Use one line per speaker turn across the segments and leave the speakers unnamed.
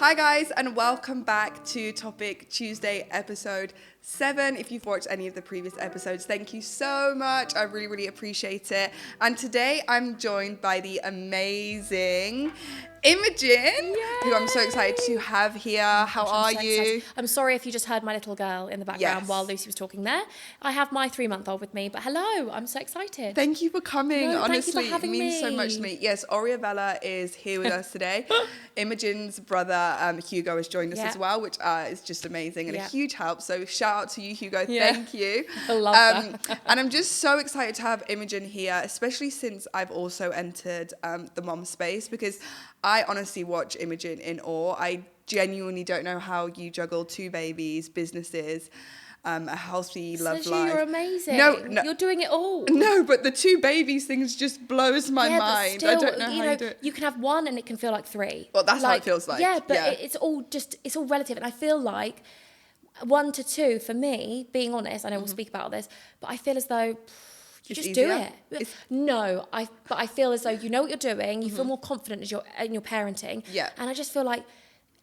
Hi guys, and welcome back to Topic Tuesday episode 7. If you've watched any of the previous episodes, thank you so much. I really, really appreciate it. And today I'm joined by the amazing Imogen, who I'm so excited to have here. How are you?
Excited. I'm sorry if you just heard my little girl in the background while Lucy was talking there. I have my 3-month-old with me, but hello, I'm so excited.
Thank you for coming.
No,
honestly,
thank you for having
it means
me.
so much to me. Yes, Oriavella is here with us today. Imogen's brother Hugo has joined us as well, which is just amazing and a huge help. So shout out to you, Hugo. Thank you.
I love that.
And I'm just so excited to have Imogen here, especially since I've also entered the mom space, because I honestly watch Imogen in awe. I genuinely don't know how you juggle 2 babies, businesses, a healthy love life.
You're amazing.
No,
you're doing it all.
No, but the 2 babies things just blows my mind.
But still,
I don't know how you do it.
You can have 1 and it can feel like 3.
Well, that's how it feels like.
Yeah, but it's all relative. And I feel like 1 to 2 for me, being honest, I know we'll speak about this, but I feel as though you just do it. But I feel as though you know what you're doing. You feel more confident as in your parenting.
Yeah.
And I just feel like,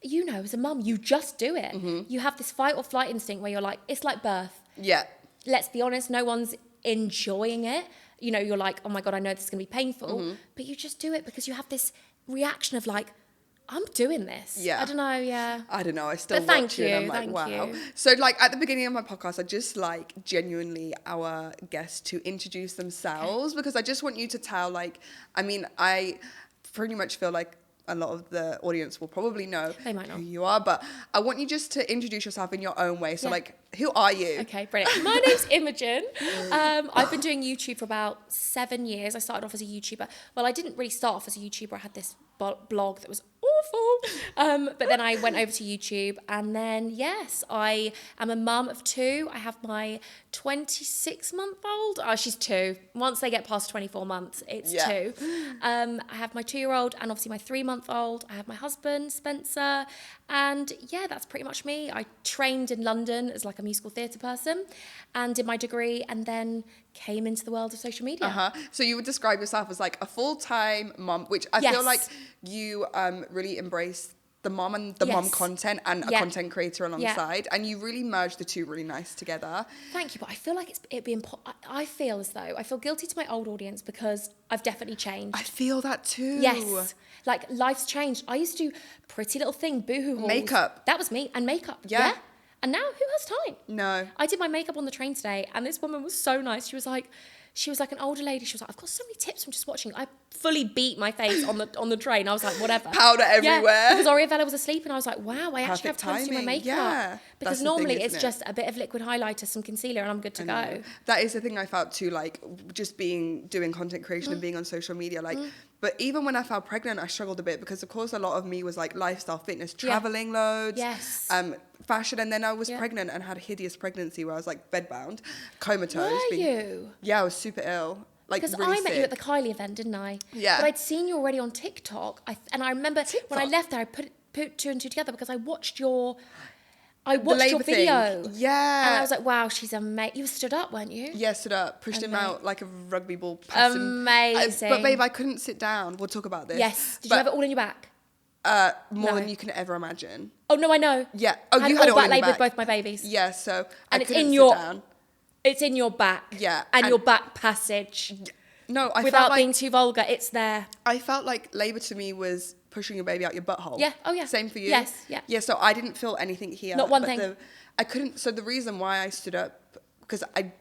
as a mum, you just do it. You have this fight or flight instinct where you're like, it's like birth.
Yeah.
Let's be honest, no one's enjoying it. You're like, oh my God, I know this is going to be painful. But you just do it because you have this reaction of like, I'm doing this.
Yeah.
I don't know,
I don't know. I still
but
watch you and I'm like, wow.
You.
So like at the beginning of my podcast, I just like genuinely our guests to introduce themselves because I just want you to tell I pretty much feel like a lot of the audience will probably know who you are, but I want you just to introduce yourself in your own way. So who are you?
Okay, brilliant. My name's Imogen. I've been doing YouTube for about 7 years. I started off as a YouTuber. Well, I didn't really start off as a YouTuber. I had this blog that was awful. But then I went over to YouTube and then, yes, I am a mum of 2. I have my 26-month-old. Oh, she's 2. Once they get past 24 months, it's 2. I have my 2-year-old and obviously my 3-month-old. I have my husband, Spencer. And yeah, that's pretty much me. I trained in London as like a musical theatre person and did my degree and then came into the world of social media.
So you would describe yourself as like a full-time mum, which I feel like you really embrace the mom and the mom content and a content creator alongside, and you really merge the 2 really nice together.
Thank you, but I feel like I feel as though I feel guilty to my old audience because I've definitely changed.
I feel that too.
Yes, like life's changed. I used to do Pretty Little Thing, Boohoo hauls.
Makeup.
That was me, and makeup. Yeah. And now who has time?
No.
I did my makeup on the train today, and this woman was so nice. She was like an older lady. She was like, I've got so many tips from just watching. I fully beat my face on the train. I was like, whatever.
Powder everywhere.
Because Oriavella was asleep and I was like, wow, I actually have time to do my makeup.
Yeah.
Because normally it's just a bit of liquid highlighter, some concealer, and I'm good to go.
That is the thing I felt too, like just doing content creation and being on social media, like. But even when I fell pregnant, I struggled a bit because, of course, a lot of me was like lifestyle, fitness, traveling loads, fashion. And then I was pregnant and had a hideous pregnancy where I was like bedbound, comatose.
Were you?
Yeah, I was super ill.
Because
really
I met you at the Kylie event, didn't I?
Yeah.
But I'd seen you already on TikTok. And I remember when I left there, I put 2 and 2 together because I watched your video.
Thing. Yeah.
And I was like, wow, she's amazing. You were stood up, weren't you?
Yeah, stood up. Pushed him out like a rugby ball.
Amazing.
But babe, I couldn't sit down. We'll talk about this.
Yes. Did you have it all in your back?
More than you can ever imagine.
Oh, no, I know.
Yeah. Oh,
you had it all in your back. With both my babies.
Yeah, so
and
I couldn't sit down.
It's in your back.
Yeah.
And your back passage.
No, I
without
felt like,
being too vulgar, it's there.
I felt like labour to me was pushing your baby out your butthole.
Yeah. Oh, yeah.
Same for you.
Yes. Yeah.
Yeah. So I didn't feel anything here.
Not one thing.
I couldn't. So the reason why I stood up, because I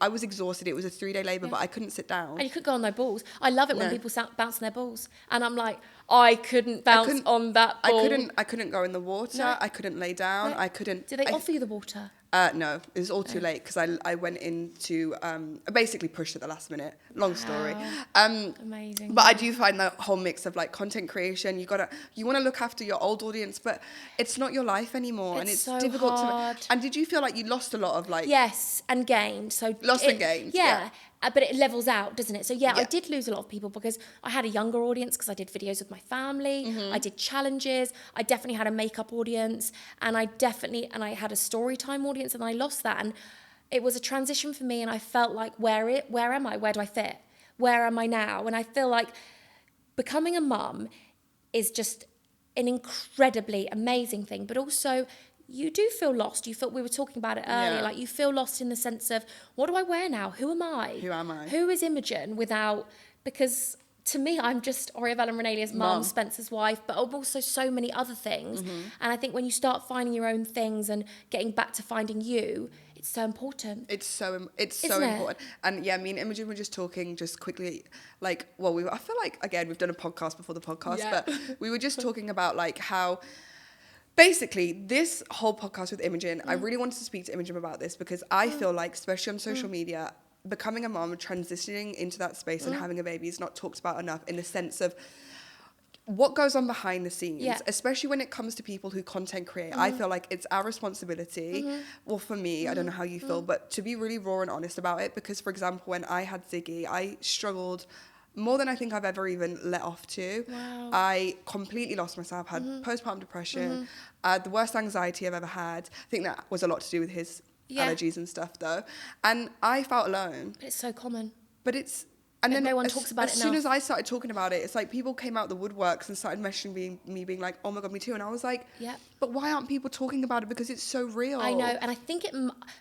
was exhausted. It was a 3-day labour, but I couldn't sit down.
And you couldn't go on their balls. I love it when people bounce on their balls, and I'm like, I couldn't bounce on that ball.
I couldn't go in the water. No. I couldn't lay down. No. I couldn't.
Did they offer you the water?
No, it was all too late because I went into basically pushed at the last minute. Long story.
Amazing.
But I do find the whole mix of like content creation. You want to look after your old audience, but it's not your life anymore, and it's
so
difficult
hard.
And did you feel like you lost a lot of like?
Yes, and gained. So
and gained. Yeah.
But it levels out, doesn't it? So I did lose a lot of people because I had a younger audience because I did videos with my family. I did challenges. I definitely had a makeup audience, and I had a story time audience, and I lost that. And it was a transition for me, and I felt like, where am I? Where do I fit? Where am I now? And I feel like becoming a mum is just an incredibly amazing thing, but also you do feel lost. We were talking about it earlier, like you feel lost in the sense of, what do I wear now? Who am I? Who is Imogen without, because to me, I'm just Oriabella and Renalia's mum, Spencer's wife, but I'm also so many other things. And I think when you start finding your own things and getting back to finding you, it's so important.
It's so important. And yeah, me and Imogen were just talking just quickly, like, well, I feel like, again, we've done a podcast before the podcast, but we were just talking about like how, basically, this whole podcast with Imogen, I really wanted to speak to Imogen about this because I feel like, especially on social media, becoming a mom, transitioning into that space and having a baby is not talked about enough in the sense of what goes on behind the scenes, especially when it comes to people who content create. I feel like it's our responsibility, well, for me, I don't know how you feel, but to be really raw and honest about it, because, for example, when I had Ziggy, I struggled more than I think I've ever even let off to.
Wow.
I completely lost myself, had postpartum depression, the worst anxiety I've ever had. I think that was a lot to do with his allergies and stuff, though. And I felt alone.
But it's so common.
But it's... And then
no one talks about it
enough. As soon as I started talking about it, it's like people came out the woodworks and started messaging me being like, oh my God, me too. And I was like, but why aren't people talking about it? Because it's so real.
I know. And I think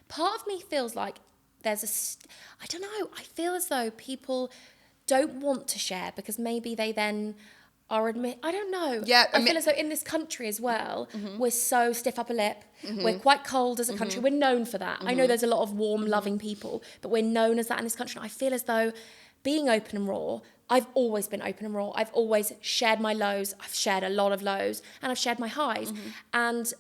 part of me feels like there's I don't know. I feel as though people don't want to share because maybe they then are I don't know.
Yeah,
I feel as though in this country as well, we're so stiff upper lip. We're quite cold as a country. We're known for that. I know there's a lot of warm, loving people, but we're known as that in this country. And I feel as though being open and raw, I've always been open and raw. I've always shared my lows. I've shared a lot of lows and I've shared my highs. And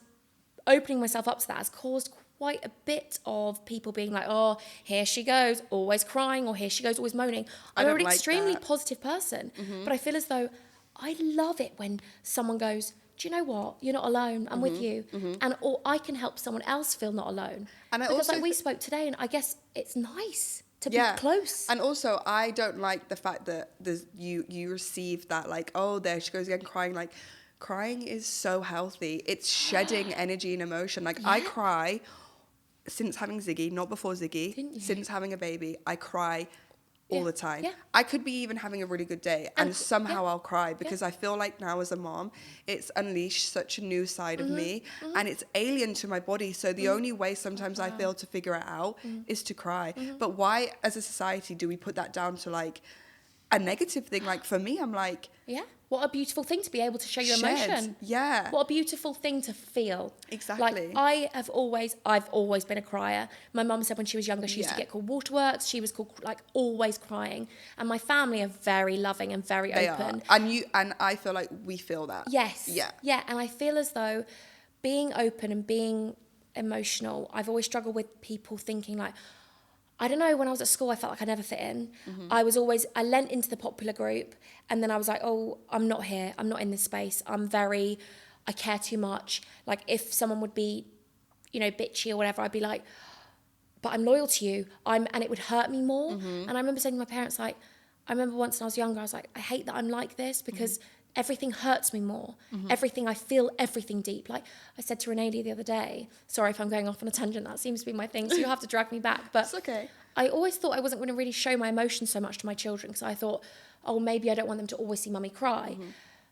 opening myself up to that has caused quite a bit of people being like, oh, here she goes, always crying, or here she goes, always moaning. I'm an extremely positive person, but I feel as though I love it when someone goes, do you know what? You're not alone. I'm with you. Or I can help someone else feel not alone. And because like we spoke today, and I guess it's nice to be close.
And also, I don't like the fact that you receive that, like, oh, there she goes again crying. Like, crying is so healthy. It's shedding energy and emotion. Like, I cry since having Ziggy, not before Ziggy, since having a baby. I cry all the time. I could be even having a really good day and somehow I'll cry because I feel like now as a mom, it's unleashed such a new side of me and it's alien to my body. So the only way sometimes I feel to figure it out is to cry. But why as a society do we put that down to like a negative thing? Like for me, I'm like...
What a beautiful thing to be able to show your emotion.
What
a beautiful thing to feel.
Exactly.
Like I've always been a crier. My mum said when she was younger, she used to get called waterworks. She was called like always crying. And my family are very loving and very open.
And I feel like we feel that.
Yes. Yeah. And I feel as though being open and being emotional, I've always struggled with people thinking like, I don't know, when I was at school, I felt like I never fit in. I lent into the popular group and then I was like, oh, I'm not here. I'm not in this space. I care too much. Like if someone would be, bitchy or whatever, I'd be like, but I'm loyal to you. And it would hurt me more. And I remember saying to my parents, like, I remember once when I was younger, I was like, I hate that I'm like this because everything hurts me more. I feel everything deep. Like I said to Renee the other day, sorry if I'm going off on a tangent, that seems to be my thing, so you'll have to drag me back. But
it's okay.
I always thought I wasn't going to really show my emotions so much to my children because I thought, oh, maybe I don't want them to always see mummy cry.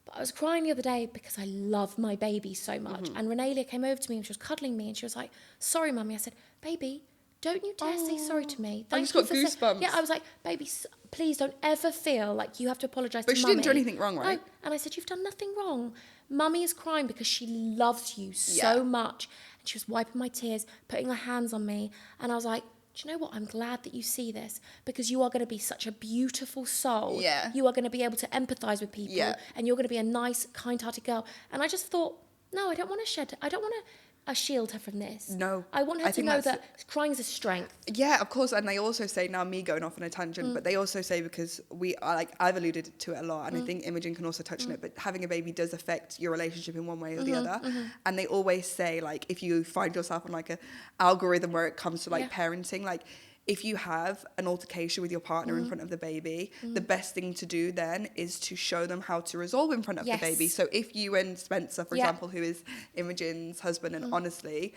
But I was crying the other day because I love my baby so much. And Renee came over to me and she was cuddling me and she was like, sorry, mummy. I said, baby, don't you dare say sorry to me.
I just got goosebumps.
I was like, baby, please don't ever feel like you have to apologise to mummy.
But she didn't do anything wrong, right?
No. And I said, you've done nothing wrong. Mummy is crying because she loves you so much. And she was wiping my tears, putting her hands on me. And I was like, do you know what? I'm glad that you see this because you are going to be such a beautiful soul. You are going to be able to empathise with people and you're going to be a nice, kind-hearted girl. And I just thought, no, I don't want to shield her from this.
No.
I want her to know that crying is a strength.
Yeah, of course. And they also say, now me going off on a tangent, but they also say because we are like, I've alluded to it a lot and I think Imogen can also touch on it, but having a baby does affect your relationship in one way or the other. And they always say like, if you find yourself on like a algorithm where it comes to like parenting, like if you have an altercation with your partner in front of the baby, the best thing to do then is to show them how to resolve in front of the baby. So if you and Spencer, for example, who is Imogen's husband, and honestly,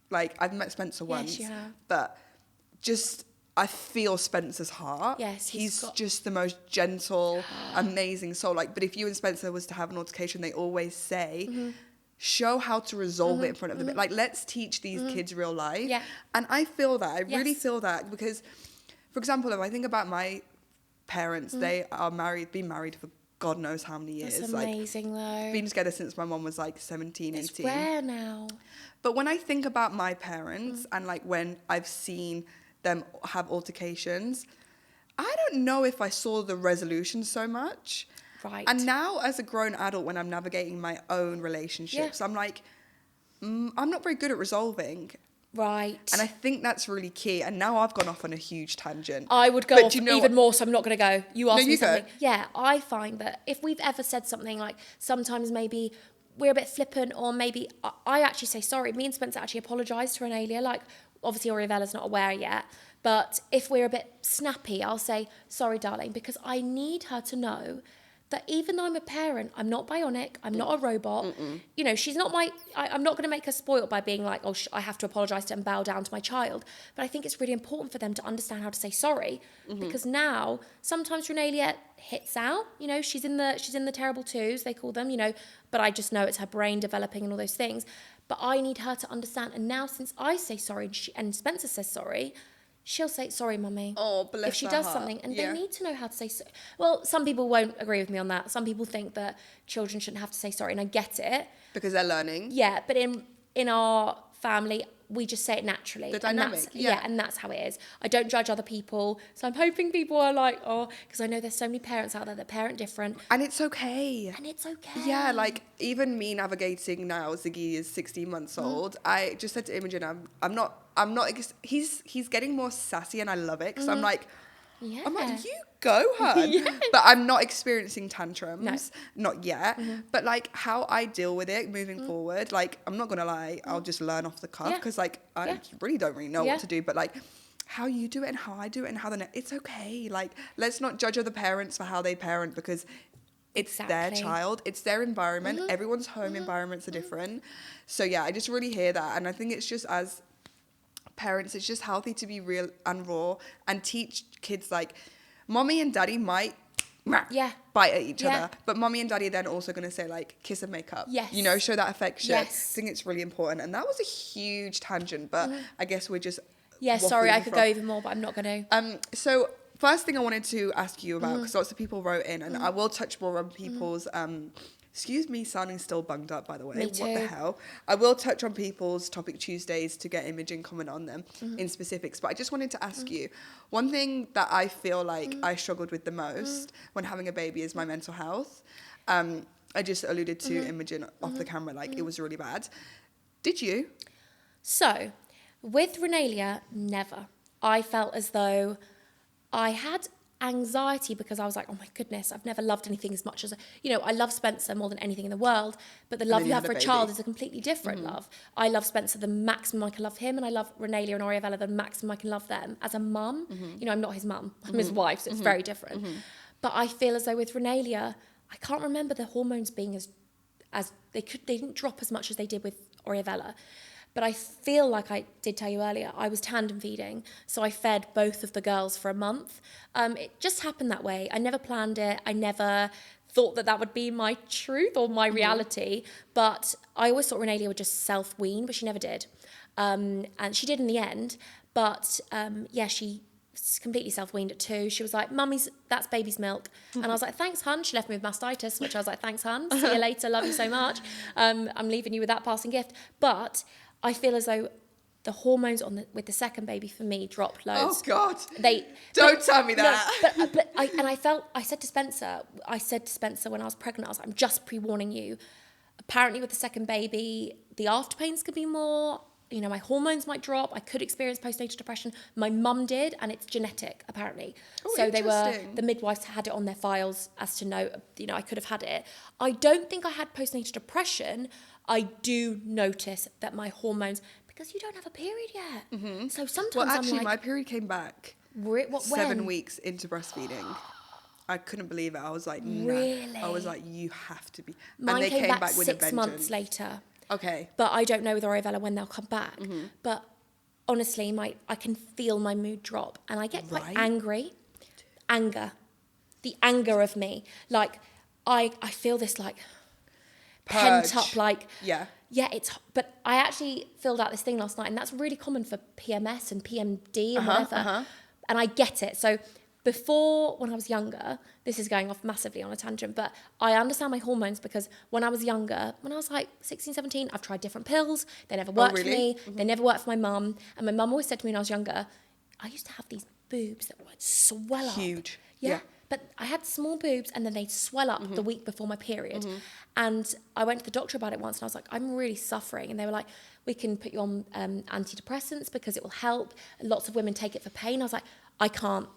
like I've met Spencer once, but just I feel Spencer's heart.
Yes,
he's just the most gentle, amazing soul. Like, but if you and Spencer was to have an altercation, they always say, show how to resolve it in front of them. Like, let's teach these kids real life.
Yeah.
And I feel that. I really feel that because, for example, if I think about my parents, they are been married for God knows how many years.
That's amazing, though.
Been together since my mom was like 17, 18.
It's rare now.
But when I think about my parents and like when I've seen them have altercations, I don't know if I saw the resolution so much.
Right.
And now as a grown adult, when I'm navigating my own relationships, I'm like, I'm not very good at resolving.
Right.
And I think that's really key. And now I've gone off on a huge tangent.
I would go off even more, so I'm not going to go. You asked me something.
Go.
Yeah, I find that if we've ever said something like sometimes maybe we're a bit flippant or maybe I actually say sorry. Me and Spencer actually apologised to Renalia. Like, obviously Orivella's not aware yet. But if we're a bit snappy, I'll say, sorry, darling, because I need her to that even though I'm a parent, I'm not bionic, I'm not a robot. You know, she's not I'm not going to make her spoiled by being like, I have to apologise to and bow down to my child. But I think it's really important for them to understand how to say sorry, because now sometimes Renalia hits out. You know, she's in the terrible twos, they call them. You know, but I just know it's her brain developing and all those things. But I need her to understand. And now since I say sorry and Spencer says sorry, she'll say, sorry, mummy.
Oh, bless
if she
her
does
heart.
something. And they need to know how to say sorry. Well, some people won't agree with me on that. Some people think that children shouldn't have to say sorry. And I get it.
Because they're learning.
Yeah, but in our family, we just say it naturally.
The dynamic, yeah.
And that's how it is. I don't judge other people. So I'm hoping people are like, because I know there's so many parents out there that parent different.
And it's okay. Yeah, like even me navigating now, Ziggy is 16 months old. I just said to Imogen, I'm not, he's getting more sassy and I love it because I'm like, you go, hun. But I'm not experiencing tantrums, not yet. But like how I deal with it moving forward, like I'm not gonna lie, I'll just learn off the cuff because like I really don't really know what to do. But like how you do it and how I do it and how it's okay. Like let's not judge other parents for how they parent because it's their child, it's their environment. Everyone's home environments are different. So yeah, I just really hear that, and I think it's just as parents, it's just healthy to be real and raw and teach kids like mommy and daddy might bite at each other, but mommy and daddy are then also going to say like kiss and make up, you know, show that affection. I think it's really important. And that was a huge tangent, but I guess we're just
sorry, I could go even more, but I'm not going
to. So first thing I wanted to ask you about, because lots of people wrote in, and I will touch more on people's excuse me, sounding still bunged up, by the way.
Me too.
What the hell? I will touch on people's Topic Tuesdays to get Imogen comment on them in specifics. But I just wanted to ask you, one thing that I feel like I struggled with the most when having a baby is my mental health. I just alluded to Imogen off the camera, like it was really bad. Did you?
So, with Renalia, never. I felt as though I had anxiety because I was like, oh my goodness, I've never loved anything as much as, you know, I love Spencer more than anything in the world, but the love you have for a child is a completely different love. I love Spencer the maximum I can love him, and I love Renalia and Oriavella the maximum I can love them. As a mum, you know, I'm not his mum, I'm his wife, so it's very different. But I feel as though with Renalia, I can't remember the hormones being as they didn't drop as much as they did with Oriavella. But I feel like I did tell you earlier, I was tandem feeding. So I fed both of the girls for a month. It just happened that way. I never planned it. I never thought that would be my truth or my reality. But I always thought Renalia would just self-wean, but she never did. And she did in the end. But she completely self-weaned at 2. She was like, Mummy's, that's baby's milk. And I was like, thanks, hun. She left me with mastitis, which I was like, thanks, hun. See you later. Love you so much. I'm leaving you with that passing gift. But I feel as though the hormones with the second baby for me dropped loads.
Oh God!
Don't
tell me that.
No, but I said to Spencer when I was pregnant, I was like, I'm just pre-warning you. Apparently, with the second baby, the after pains could be more. You know, my hormones might drop. I could experience postnatal depression. My mum did, and it's genetic apparently.
Oh,
so the midwives had it on their files as to know. You know, I could have had it. I don't think I had postnatal depression. I do notice that my hormones, because you don't have a period yet. So sometimes I'm like,
my period came back 7 weeks into breastfeeding. I couldn't believe it. I was like, nah.
Really?
I was like, you have to be.
Mine
and they
came back
with a
6 months later.
Okay.
But I don't know with Oriavella when they'll come back. But honestly, I can feel my mood drop, and I get quite
Right.
angry. Anger. The anger of me. Like, I feel this, like, pent
Purge.
up, like...
Yeah.
Yeah, but I actually filled out this thing last night, and that's really common for PMS and PMD and whatever. And I get it. So before, when I was younger, this is going off massively on a tangent, but I understand my hormones because when I was younger, when I was like 16, 17, I've tried different pills. They never worked for me. They never worked for my mum. And my mum always said to me when I was younger, I used to have these boobs that would swell up.
Huge.
Yeah. But I had small boobs, and then they'd swell up the week before my period. And I went to the doctor about it once, and I was like, I'm really suffering. And they were like, we can put you on antidepressants because it will help. Lots of women take it for pain. I was like, I can't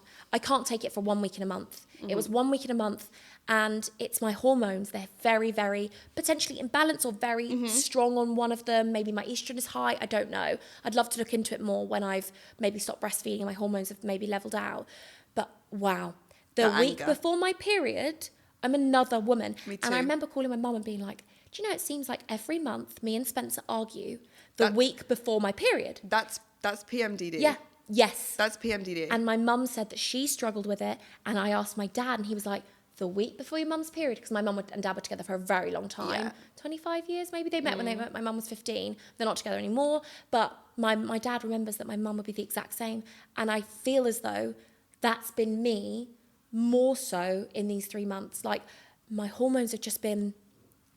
take it for 1 week in a month. It was 1 week in a month, and it's my hormones. They're very, very potentially imbalanced or very strong on one of them. Maybe my estrogen is high. I don't know. I'd love to look into it more when I've maybe stopped breastfeeding and my hormones have maybe leveled out. But wow. The week before my period, I'm another woman.
Me too.
And I remember calling my mum and being like, do you know, it seems like every month me and Spencer argue the week before my period.
That's PMDD.
Yeah. Yes.
That's PMDD.
And my mum said that she struggled with it. And I asked my dad, and he was like, the week before your mum's period, because my mum and dad were together for a very long time.
Yeah.
25 years maybe. They met when my mum was 15. They're not together anymore. But my dad remembers that my mum would be the exact same. And I feel as though that's been me more so in these 3 months. Like, my hormones have just been,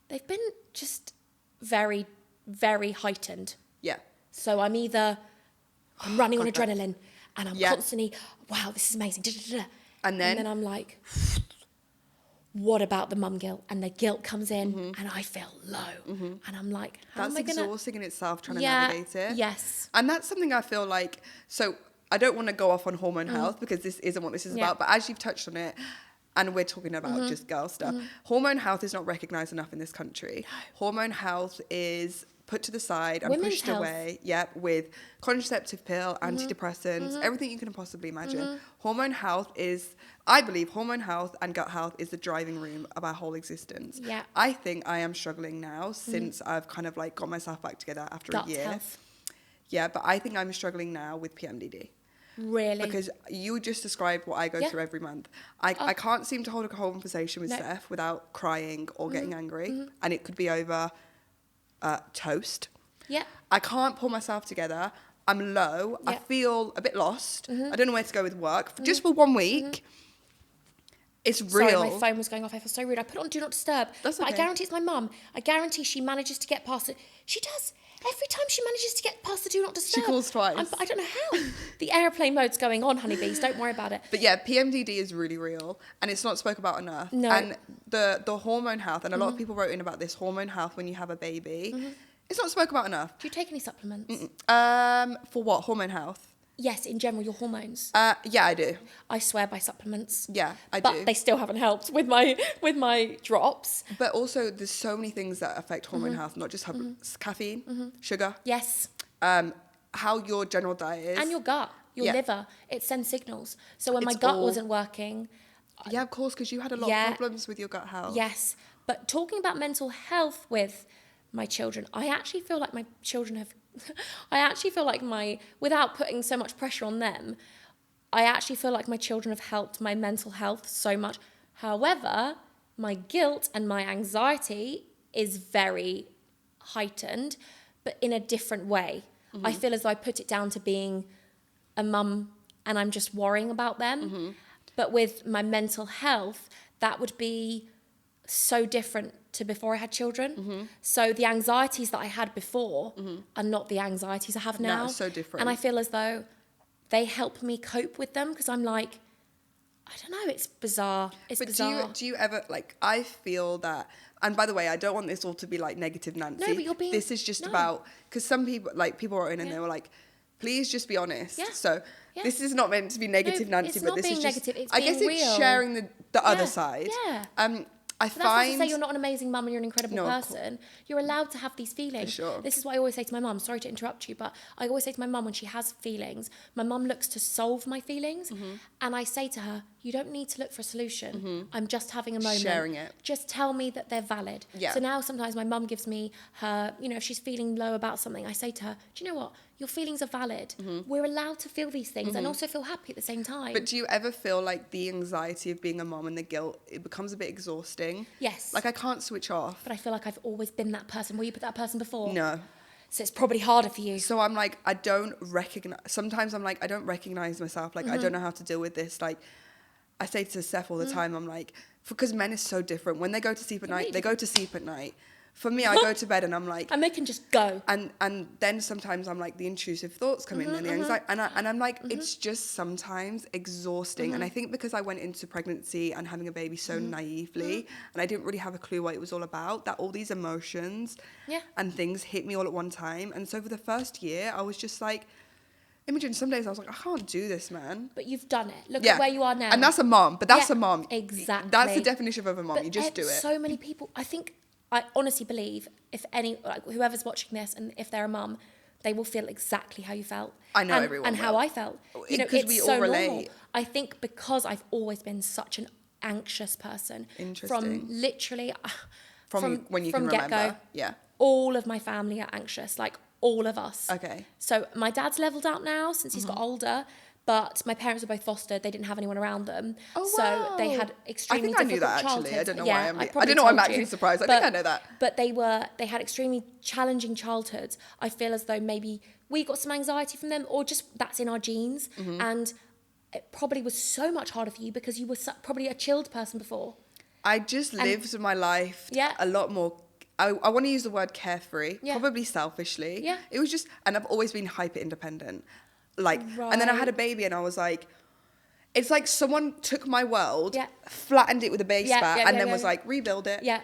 they've been just very, very heightened.
Yeah.
So I'm running on adrenaline, and I'm constantly, wow, this is amazing. And then I'm like, what about the mum guilt? And the guilt comes in, and I feel low. And I'm like, how am I
That's
gonna...
exhausting in itself, trying to navigate it.
Yes.
And that's something I feel like, so I don't want to go off on hormone health because this isn't what this is about, but as you've touched on it, and we're talking about just girl stuff, hormone health is not recognised enough in this country. No. Hormone health is put to the side and
Women's
pushed
health.
away, with contraceptive pill, antidepressants, everything you can possibly imagine. Hormone health is, I believe, hormone health and gut health is the driving room of our whole existence.
Yeah.
I think I am struggling now since I've kind of like got myself back together after
Gut
a year.
health.
Yeah, but I think I'm struggling now with PMDD.
Really?
Because you just described what I go through every month. I can't seem to hold a conversation with Steph without crying or getting angry. And it could be over toast.
Yeah.
I can't pull myself together. I'm low. I feel a bit lost. I don't know where to go with work. Just for 1 week. It's real.
Sorry, my phone was going off. I feel so rude. I put it on Do Not Disturb.
That's
But
okay.
I guarantee it's my mum. I guarantee she manages to get past it. She does. Every time she manages to get past the Do Not Disturb.
She calls twice.
I don't know how. The airplane mode's going on, honeybees. Don't worry about it.
But yeah, PMDD is really real, and it's not spoke about enough.
No.
And the hormone health, and a lot of people wrote in about this hormone health when you have a baby. It's not spoke about enough.
Do you take any supplements?
For what? Hormone health?
Yes, in general, your hormones.
Yeah, I do.
I swear by supplements.
Yeah, I
but
do.
they still haven't helped with my drops.
But also, there's so many things that affect hormone health, not just caffeine, sugar.
Yes.
How your general diet is.
And your gut, your liver. It sends signals. So when my gut wasn't working...
Yeah, of course, because you had a lot of problems with your gut health.
Yes. But talking about mental health with my children, I actually feel like my children have... without putting so much pressure on them, I actually feel like my children have helped my mental health so much. However, my guilt and my anxiety is very heightened, but in a different way. I feel as though I put it down to being a mum and I'm just worrying about them. But with my mental health, that would be so different to before I had children. So the anxieties that I had before are not the anxieties I have now.
No, so different.
And I feel as though they help me cope with them because I'm like, I don't know, it's bizarre. It's bizarre.
Do you ever, like, I feel that, and by the way, I don't want this all to be like negative Nancy.
No, but you're being...
This is just about, because some people, like, people wrote in and they were like, please just be honest.
Yeah.
So this is not meant to be negative Nancy,
it's
but
not
this
being
is just,
negative, it's
I guess
being
it's
real.
sharing the other side.
Yeah.
I
So that's not to
find...
say you're not an amazing mum and you're an incredible
No, of
person. You're allowed to have these feelings.
For sure.
This is what I always say to my mum. Sorry to interrupt you, but I always say to my mum when she has feelings, my mum looks to solve my feelings. And I say to her, you don't need to look for a solution. I'm just having a moment.
Sharing it.
Just tell me that they're valid.
Yeah.
So now sometimes my mum gives me her, you know, if she's feeling low about something, I say to her, do you know what? Your feelings are valid. We're allowed to feel these things and also feel happy at the same time.
But do you ever feel like the anxiety of being a mom and the guilt, it becomes a bit exhausting?
Yes.
Like I can't switch off.
But I feel like I've always been that person. Were you that person before?
No.
So it's probably harder for you.
So I'm like, sometimes I'm like, I don't recognize myself. Like, I don't know how to deal with this. Like, I say to Seth all the time, I'm like, because men is so different. When they go to sleep at night, they go to sleep at night. For me, I go to bed and I'm like...
And they can just go.
And then sometimes I'm like, the intrusive thoughts come in and the anxiety. And I'm like, it's just sometimes exhausting. And I think because I went into pregnancy and having a baby so naively, and I didn't really have a clue what it was all about, that all these emotions and things hit me all at one time. And so for the first year, I was just like... Imogen, some days I was like, I can't do this, man.
But you've done it. Look at where you are now.
And that's a mom. But that's a mom.
Exactly.
That's the definition of a mom.
But
you just do it.
So many people... I honestly believe if whoever's watching this and if they're a mum, they will feel exactly how you felt.
I know everyone
and
will.
how I felt. You know,
because
it's
we
so
all relate.
normal. I think because I've always been such an anxious person.
Interesting.
From literally...
From when you can
get-go,
remember. Yeah.
All of my family are anxious, like all of us.
Okay.
So my dad's leveled out now since he's got older, but my parents were both fostered. They didn't have anyone around them.
Oh,
so
wow.
they had extremely
I think I knew that,
difficult
actually. I don't know
childhoods.
why
Yeah,
I don't know why I'm acting
you.
surprised. I think I know that.
But they had extremely challenging childhoods. I feel as though maybe we got some anxiety from them, or just that's in our genes. And it probably was so much harder for you because you were probably a chilled person before.
I just lived my life a lot more. I want to use the word carefree, probably selfishly.
Yeah.
It was just, and I've always been hyper independent. Like, and then I had a baby and I was like, it's like someone took my world, flattened it with a base bat, and then was like, rebuild it.
Yeah.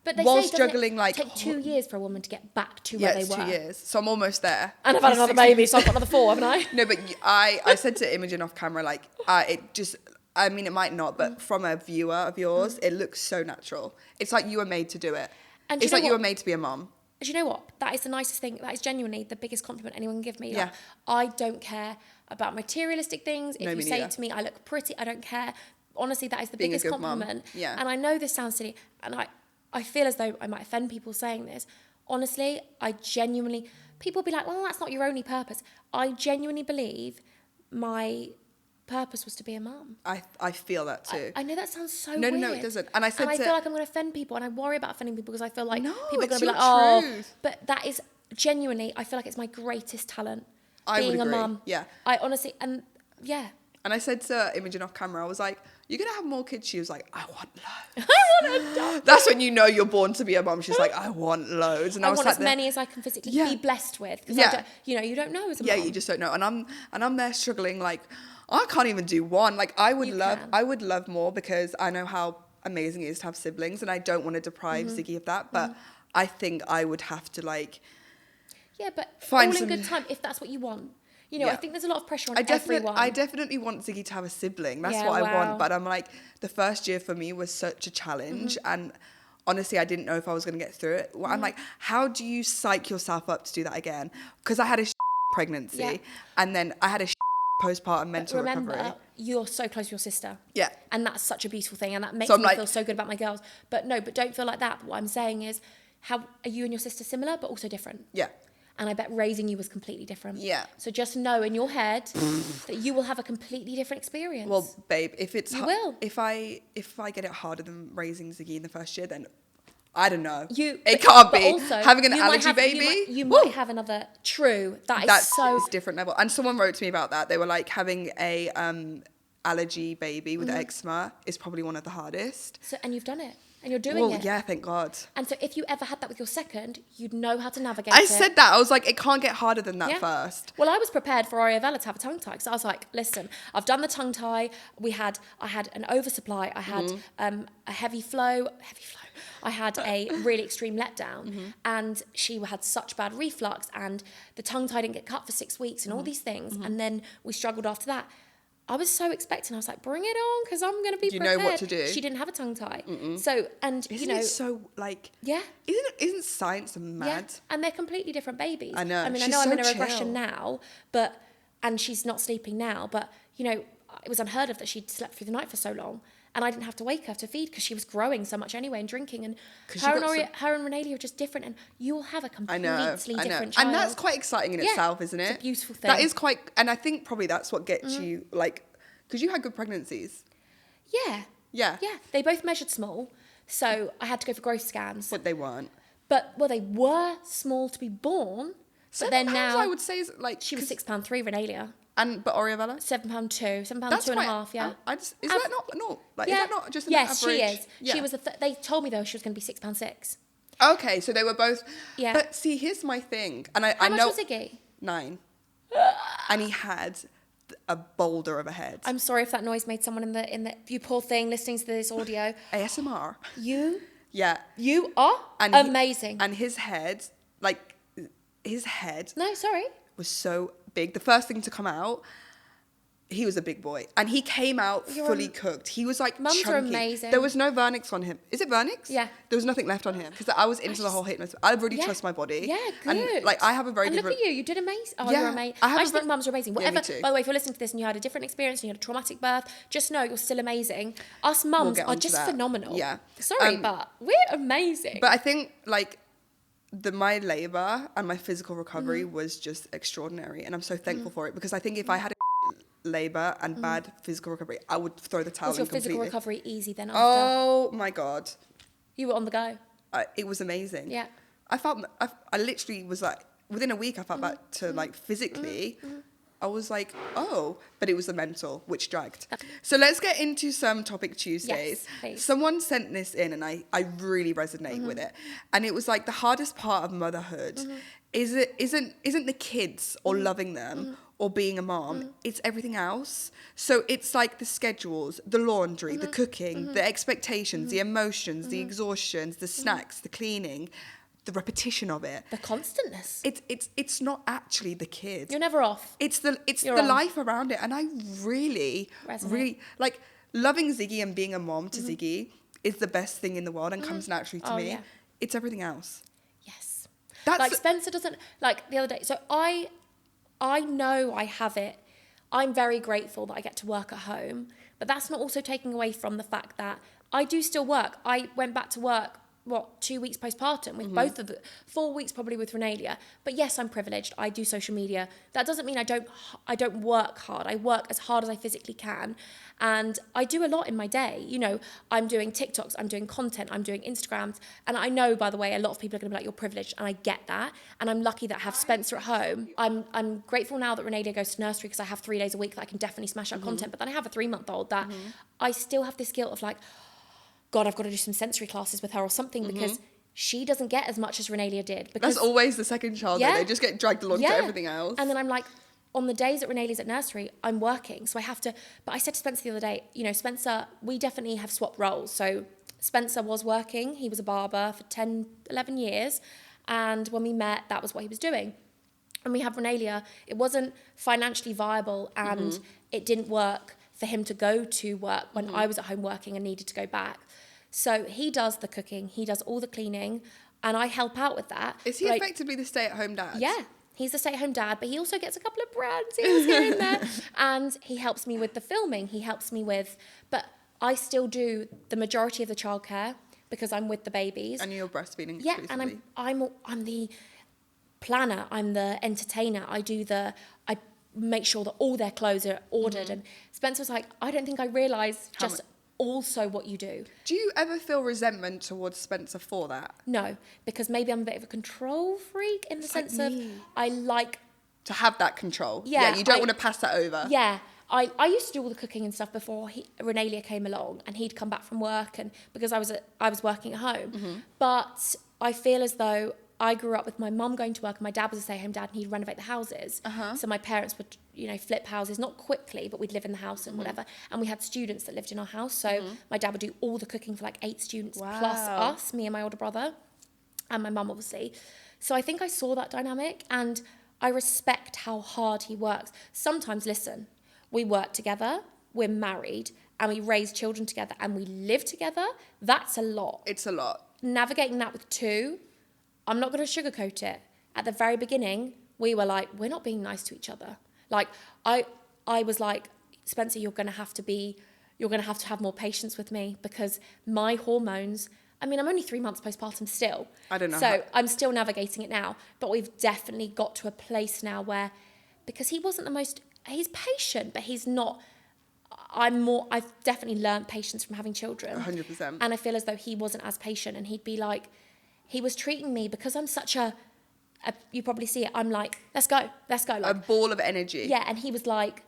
But they
while
say,
struggling, like...
take 2 years for a woman to get back to where they were.
2 years. So I'm almost there.
And I've had another baby, so I've got another 4, haven't I?
No, but I said to Imogen off camera, like, it just... I mean, it might not, but from a viewer of yours, it looks so natural. It's like you were made to do it. And it's like you were made to be a mom.
Do you know what? That is the nicest thing. That is genuinely the biggest compliment anyone can give me. Like, I don't care about materialistic things. If you say to me, I look pretty, I don't care. Honestly, that is the biggest compliment.
Yeah.
And I know this sounds silly, and I feel as though I might offend people saying this. Honestly, I genuinely... People be like, well, that's not your only purpose. I genuinely believe my purpose was to be a mum.
I feel that too.
I know that sounds so weird.
No, it doesn't. And I feel like I'm
going to offend people, and I worry about offending people because I feel like people are going to
it's
be
your
like, oh,
truth.
but that is genuinely, I feel like it's my greatest talent.
I
being
would agree.
a mum.
Yeah.
I honestly, and yeah.
And I said to Imogen off camera, I was like, you're going to have more kids? She was like, I want loads.
I want a dog.
That's when you know you're born to be a mum. She's like, I want loads. And I was
want
like,
as many as I can physically be blessed with. Because you don't know as a mum.
Yeah, you just don't know. And I'm there struggling like, I can't even do one. Like I would love more because I know how amazing it is to have siblings, and I don't want to deprive Ziggy of that. But I think I would have to like...
Yeah, but
find
all in good time if that's what you want. You know, I think there's a lot of pressure on everyone.
I definitely want Ziggy to have a sibling. That's what I want. But I'm like, the first year for me was such a challenge. And honestly, I didn't know if I was going to get through it. I'm like, how do you psych yourself up to do that again? Because I had a pregnancy and then I had a postpartum mental recovery.
You're so close to your sister.
Yeah.
And that's such a beautiful thing. And that makes me feel so good about my girls. But don't feel like that. What I'm saying is, how are you and your sister similar, but also different? Yeah. And I bet raising you was completely different. Yeah. So just know in your head that you will have a completely different experience.
Well, babe, if it's...
You will.
If I get it harder than raising Ziggy in the first year, then... I don't know. It can't
but
be.
Also,
having an allergy baby.
You might have another... True. That's so...
different level. And someone wrote to me about that. They were like, having a allergy baby with eczema is probably one of the hardest.
So, and you've done it. And you're doing it.
Well, yeah, thank God.
And so if you ever had that with your second, you'd know how to navigate it.
I said that. I was like, it can't get harder than that first.
Well, I was prepared for Ariavella to have a tongue tie. So I was like, listen, I've done the tongue tie. I had an oversupply. I had a heavy flow. I had a really extreme letdown. And she had such bad reflux. And the tongue tie didn't get cut for 6 weeks and all these things. And then we struggled after that. I was so expecting. I was like, bring it on, because I'm going to be prepared.
Do you know what to do?
She didn't have a tongue tie. So, and
isn't it so, like...
Yeah.
Isn't science mad?
Yeah. And they're completely different babies.
I know.
I mean,
she's
I know
so
I'm in a
chill.
regression now, and she's not sleeping now, but, you know, it was unheard of that she'd slept through the night for so long. And I didn't have to wake her to feed because she was growing so much anyway and drinking. And her and Renalia are just different. And you will have a completely different child.
And that's quite exciting in itself, isn't it?
It's a beautiful thing.
That is quite, and I think probably that's what gets you, like, because you had good pregnancies.
Yeah.
Yeah.
Yeah. They both measured small. So I had to go for growth scans.
But they weren't.
They were small to be born.
So
but then now,
I would say, is like...
She was £6.3, Renalia.
But Oriavella?
£7.2, £7.2.5, yeah.
Is that not like? Yeah. Is that not just an average?
Yes, she is.
Yeah.
She was. They told me though she was going to be £6.6.
Okay, so they were both. Yeah. But see, here's my thing, and I
How
know.
much was Iggy?
9, and he had a boulder of a head.
I'm sorry if that noise made someone in the you poor thing listening to this audio.
ASMR.
You.
Yeah.
You are amazing.
And his head, like his head.
No, sorry.
Was so big. The first thing to come out, he was a big boy. And he came out fully cooked. He was like
Mums
chunky.
are amazing.
There was no vernix on him. Is it vernix?
Yeah.
There was nothing left on him. Because I was into the whole hitness. I really trust my body.
Yeah, good.
And like I have a very good...
look at you. You did amazing. Oh, you're amazing. I just think mums are amazing. Whatever.
Yeah, me too.
By the way, if you're listening to this and you had a different experience and you had a traumatic birth, just know you're still amazing. Us mums are just phenomenal.
Yeah.
Sorry, but we're amazing.
But I think like... my labour and my physical recovery was just extraordinary, and I'm so thankful for it, because I think if I had a labour and bad physical recovery, I would throw the towel in completely.
Was your physical recovery easy then after?
Oh my God.
You were on the go.
It was amazing.
Yeah.
I literally was like, within a week I felt back to like physically, I was like, oh, but it was the mental, which dragged. So let's get into some Topic Tuesdays.
Yes, please.
Someone sent this in and I really resonate with it. And it was like the hardest part of motherhood isn't the kids or loving them or being a mom. It's everything else. So it's like the schedules, the laundry, the cooking, the expectations, the emotions, the exhaustions, the snacks, the cleaning, the repetition of it,
the constantness.
It's not actually the kid.
You're never off.
It's the life around it, and I really like loving Ziggy and being a mom to Ziggy is the best thing in the world and comes naturally to me. Yeah. It's everything else.
Yes, that's like Spencer doesn't like the other day. So I know I have it. I'm very grateful that I get to work at home, but that's not also taking away from the fact that I do still work. I went back to work 2 weeks postpartum with both of the 4 weeks probably with Renalia. But yes, I'm privileged. I do social media. That doesn't mean I don't work hard. I work as hard as I physically can. And I do a lot in my day. You know, I'm doing TikToks, I'm doing content, I'm doing Instagrams. And I know, by the way, a lot of people are going to be like, you're privileged. And I get that. And I'm lucky that I have Spencer at home. I'm grateful now that Renalia goes to nursery because I have 3 days a week that I can definitely smash out content. But then I have a 3-month-old that I still have this guilt of like, God, I've got to do some sensory classes with her or something because she doesn't get as much as Renalia did. Because
that's always the second child. Yeah. They just get dragged along to everything else.
And then I'm like, on the days that Renalia's at nursery, I'm working. So I have to, but I said to Spencer the other day, you know, Spencer, we definitely have swapped roles. So Spencer was working. He was a barber for 10, 11 years. And when we met, that was what he was doing. And we have Renalia. It wasn't financially viable and it didn't work for him to go to work when I was at home working and needed to go back. So he does the cooking, he does all the cleaning, and I help out with that.
Is he effectively the stay-at-home dad?
Yeah, he's the stay-at-home dad, but he also gets a couple of brands here and there. And he helps me with the filming, but I still do the majority of the childcare because I'm with the babies.
And you're breastfeeding
Yeah,
exclusively.
and I'm the planner, I'm the entertainer, I make sure that all their clothes are ordered. And Spencer was like, I don't think I realised also what you do.
Do you ever feel resentment towards Spencer for that?
No, because maybe I'm a bit of a control freak in the sense of I like
to have that control. Yeah, you don't want to pass that over.
Yeah, I used to do all the cooking and stuff before Renalia came along, and he'd come back from work, and because I was working at home. But I feel as though I grew up with my mum going to work and my dad was a stay-at-home dad and he'd renovate the houses. So my parents would, flip houses, not quickly, but we'd live in the house and whatever. And we had students that lived in our house. So my dad would do all the cooking for like 8 students plus us, me and my older brother, and my mum obviously. So I think I saw that dynamic and I respect how hard he works. Sometimes, listen, we work together, we're married, and we raise children together and we live together. That's a lot.
It's a lot.
Navigating that with 2, I'm not going to sugarcoat it. At the very beginning, we were like, we're not being nice to each other. Like, I was like, Spencer, you're going to have to have more patience with me because my hormones, I mean, I'm only 3 months postpartum still.
I don't know.
So I'm still navigating it now, but we've definitely got to a place now where, because he wasn't he's patient, but he's not, I've definitely learned patience from having children.
100%.
And I feel as though he wasn't as patient, and he'd be like, he was treating me, because I'm such you probably see it, I'm like, let's go. Like,
a ball of energy.
Yeah, and he was like,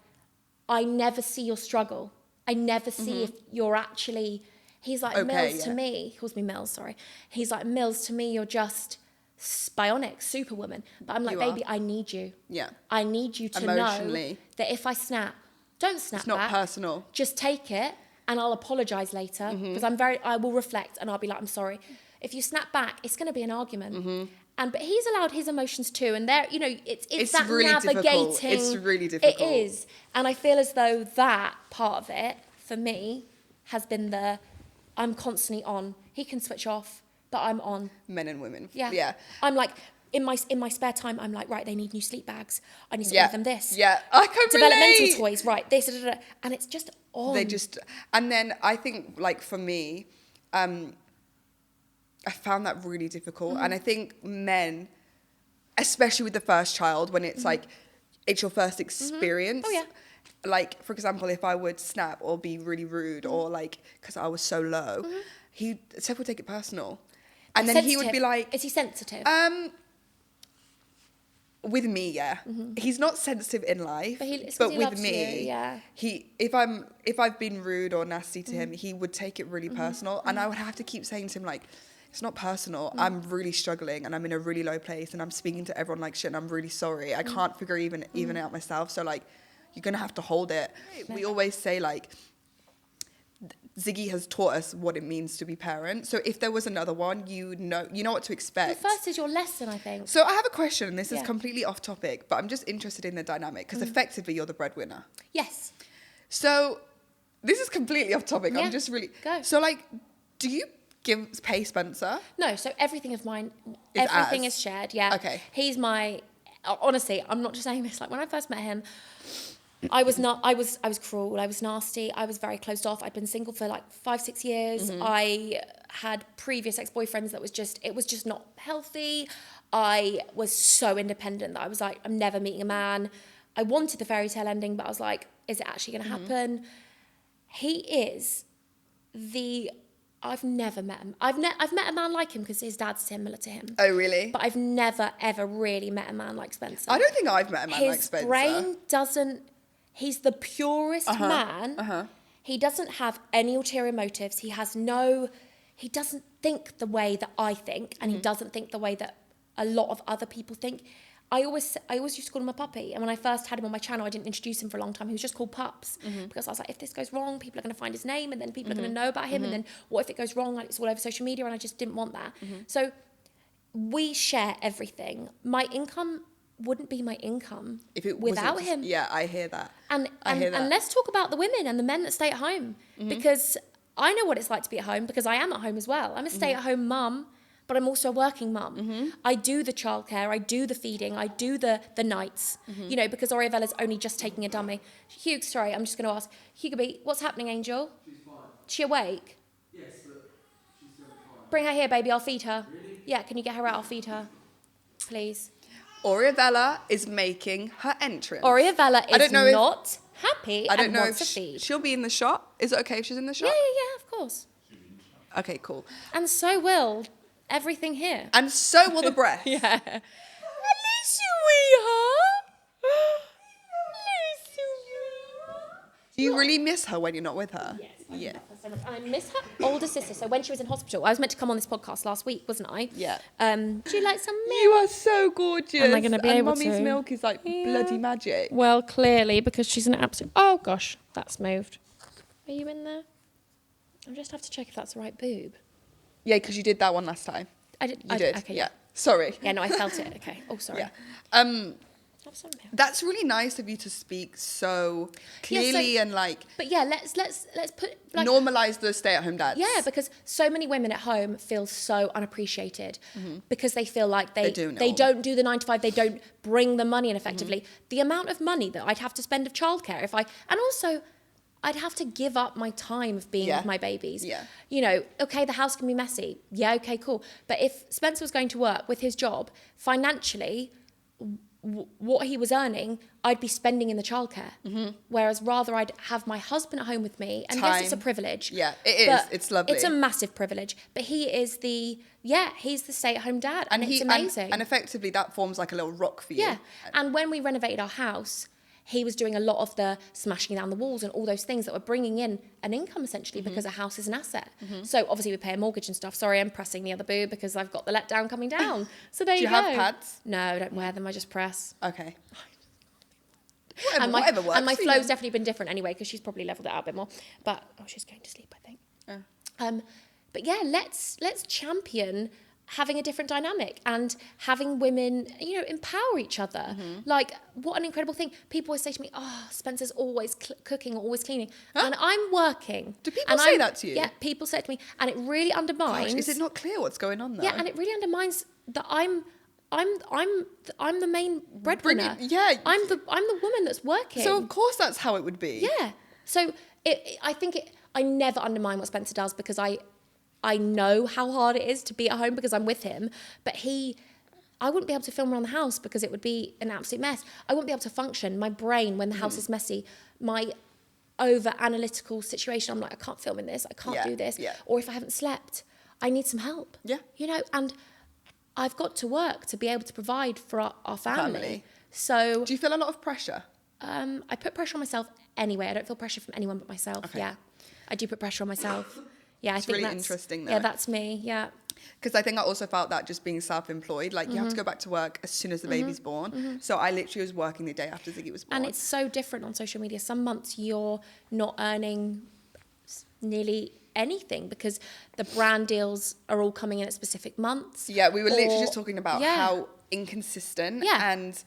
I never see your struggle. I never see if you're actually, he's like,
Okay,
Mills to me, he calls me Mills, sorry. He's like, Mills, to me, you're just bionic, superwoman. But I'm like, baby, I need you.
Yeah.
I need you to
Emotionally.
know that if I snap, don't snap
It's not
back.
personal.
Just take it, and I'll apologise later, because I will reflect, and I'll be like, I'm sorry. If you snap back, it's going to be an argument. But he's allowed his emotions too, and there, you know, it's that
really
navigating.
difficult. It's really difficult.
It is, and I feel as though that part of it for me has been I'm constantly on. He can switch off, but I'm on.
Men and women.
Yeah.
Yeah.
I'm like, in my spare time, I'm like, right, they need new sleep bags. I need to give them this.
Yeah, I can
Developmental
relate.
toys, right? This, and it's just on.
And then I think, like, for me, I found that really difficult. And I think men, especially with the first child, when it's like, it's your first experience.
Oh, yeah.
Like, for example, if I would snap or be really rude or like, because I was so low, Seth would take it personal. And then he would be like...
Is he sensitive?
With me, yeah. He's not sensitive in life,
but
with
loves
me,
you, yeah.
if I've been rude or nasty to him, he would take it really personal, and I would have to keep saying to him, like, it's not personal. I'm really struggling, and I'm in a really low place, and I'm speaking to everyone like shit, and I'm really sorry. I can't figure even out myself. So like, you're gonna have to hold it. We always say, like, Ziggy has taught us what it means to be parent. So if there was another one, you know what to expect.
The first is your lesson, I think.
So I have a question, and this is completely off topic, but I'm just interested in the dynamic, because effectively you're the breadwinner.
Yes.
So this is completely off topic.
Yeah.
I'm just really...
Go.
So like, do you pay Spencer?
No, so everything of mine,
Is
everything
as?
is shared, yeah.
Okay.
He's honestly, I'm not just saying this, like when I first met him, I was cruel, I was nasty, I was very closed off. I'd been single for like 5-6 years. I had previous ex-boyfriends that it was just not healthy. I was so independent that I was like, I'm never meeting a man. I wanted the fairy tale ending, but I was like, is it actually going to happen? He is I've never met him. I've met a man like him because his dad's similar to him.
Oh, really?
But I've never, ever really met a man like Spencer.
I don't think I've met a man like Spencer.
His brain doesn't... He's the purest man. He doesn't have any ulterior motives. He doesn't think the way that I think, and he doesn't think the way that a lot of other people think. I always used to call him a puppy, and when I first had him on my channel, I didn't introduce him for a long time. He was just called Pups, because I was like, if this goes wrong, people are going to find his name, and then people are going to know about him, and then what if it goes wrong? Like, it's all over social media, and I just didn't want that. So we share everything. My income wouldn't be my income
if it
without him.
Yeah, I hear that.
And let's talk about the women and the men that stay at home, because I know what it's like to be at home, because I am at home as well. I'm a stay-at-home mum, but I'm also a working mum. I do the childcare, I do the feeding, I do the nights, you know, because Orievella's only just taking a dummy. Hugh, sorry, I'm just going to ask. Hugo B, what's happening, Angel?
She's fine.
She awake?
Yes, but she's still fine.
Bring her here, baby, I'll feed her.
Really?
Yeah, can you get her out? I'll feed her. Please.
Orievella is making her entrance.
Orievella is not happy
I don't
and
know
wants
if
to feed.
she'll be in the shot. Is it okay if she's in the shot?
Yeah, of course.
Okay, cool.
And so will everything here.
And so will the breath.
Yeah. Hello, sweetheart.
Do you really miss her when you're not with her?
Yes.
Yeah.
I miss her older sister. So when she was in hospital, I was meant to come on this podcast last week, wasn't I?
Yeah.
Would you like some milk?
You are so gorgeous.
Am I gonna be able
Mummy's
to?
milk is like bloody magic.
Well, clearly, because she's an absolute... Oh, gosh, that's moved. Are you in there? I just have to check if that's the right boob.
Yeah, because you did that one last time.
I did.
You did.
Okay,
yeah. Sorry.
Yeah, no, I felt it. Okay. Oh, sorry.
Yeah.
Have some milk.
That's really nice of you to speak so clearly and like.
But yeah, let's put like,
normalize the stay-at-home dads.
Yeah, because so many women at home feel so unappreciated because they feel like they don't do the 9 to 5, they don't bring the money in effectively. The amount of money that I'd have to spend of childcare and also I'd have to give up my time of being with my babies.
Yeah.
You know, okay, the house can be messy. Yeah, okay, cool. But if Spencer was going to work with his job, financially, what he was earning, I'd be spending in the childcare. Whereas rather I'd have my husband at home with me. And yes, it's a privilege.
Yeah, it is. It's lovely.
It's a massive privilege. But he's the stay-at-home dad. And it's amazing.
And effectively that forms like a little rock for you.
Yeah. And when we renovated our house, he was doing a lot of the smashing down the walls and all those things that were bringing in an income essentially because a house is an asset. So obviously we pay a mortgage and stuff. Sorry, I'm pressing the other boob because I've got the letdown coming down. So there you go.
Do you have pads?
No, I don't wear them. I just press.
Okay.
Whatever works. And my
for
flow's
you.
definitely been different anyway because she's probably leveled it out a bit more. But she's going to sleep, I think. But yeah, let's champion having a different dynamic and having women, you know, empower each other. Like, what an incredible thing. People always say to me, oh, Spencer's always cooking or always cleaning. And I'm working.
Do people say that to you?
Yeah, people say it to me. And it really undermines...
Gosh, is it not clear what's going on there?
Yeah, and it really undermines that I'm the main breadwinner.
Yeah.
I'm the woman that's working.
So of course that's how it would be.
Yeah. So I never undermine what Spencer does because I know how hard it is to be at home because I'm with him. But I wouldn't be able to film around the house because it would be an absolute mess. I wouldn't be able to function. My brain, when the house is messy, my over-analytical situation, I'm like, I can't film in this. I can't do this.
Yeah.
Or if I haven't slept, I need some help.
Yeah.
You know, and I've got to work to be able to provide for our family. So...
Do you feel a lot of pressure?
I put pressure on myself anyway. I don't feel pressure from anyone but myself.
Okay.
Yeah. I do put pressure on myself. Yeah,
It's
I think
really
that's
interesting, though.
Yeah, that's me. Yeah.
Because I think I also felt that just being self-employed, like you have to go back to work as soon as the baby's born. So I literally was working the day after Ziggy was born.
And it's so different on social media. Some months you're not earning nearly anything because the brand deals are all coming in at specific months.
Yeah, we were literally just talking about how inconsistent and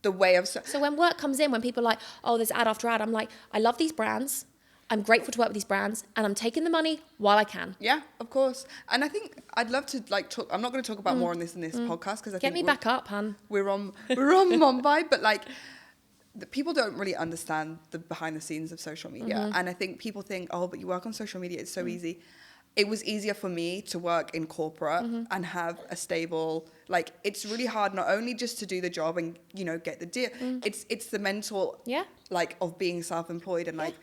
the way of...
So when work comes in, when people are like, oh, there's ad after ad, I'm like, I love these brands. I'm grateful to work with these brands and I'm taking the money while I can.
Yeah, of course. And I think I'd love to like talk... I'm not going to talk about more on this in this podcast because I think...
Get me back up, hun.
We're on Mumbai, but like... People don't really understand the behind the scenes of social media. And I think people think, oh, but you work on social media, it's so easy. It was easier for me to work in corporate and have a stable, like, it's really hard not only just to do the job and, you know, get the deal. It's the mental, like, of being self-employed and like,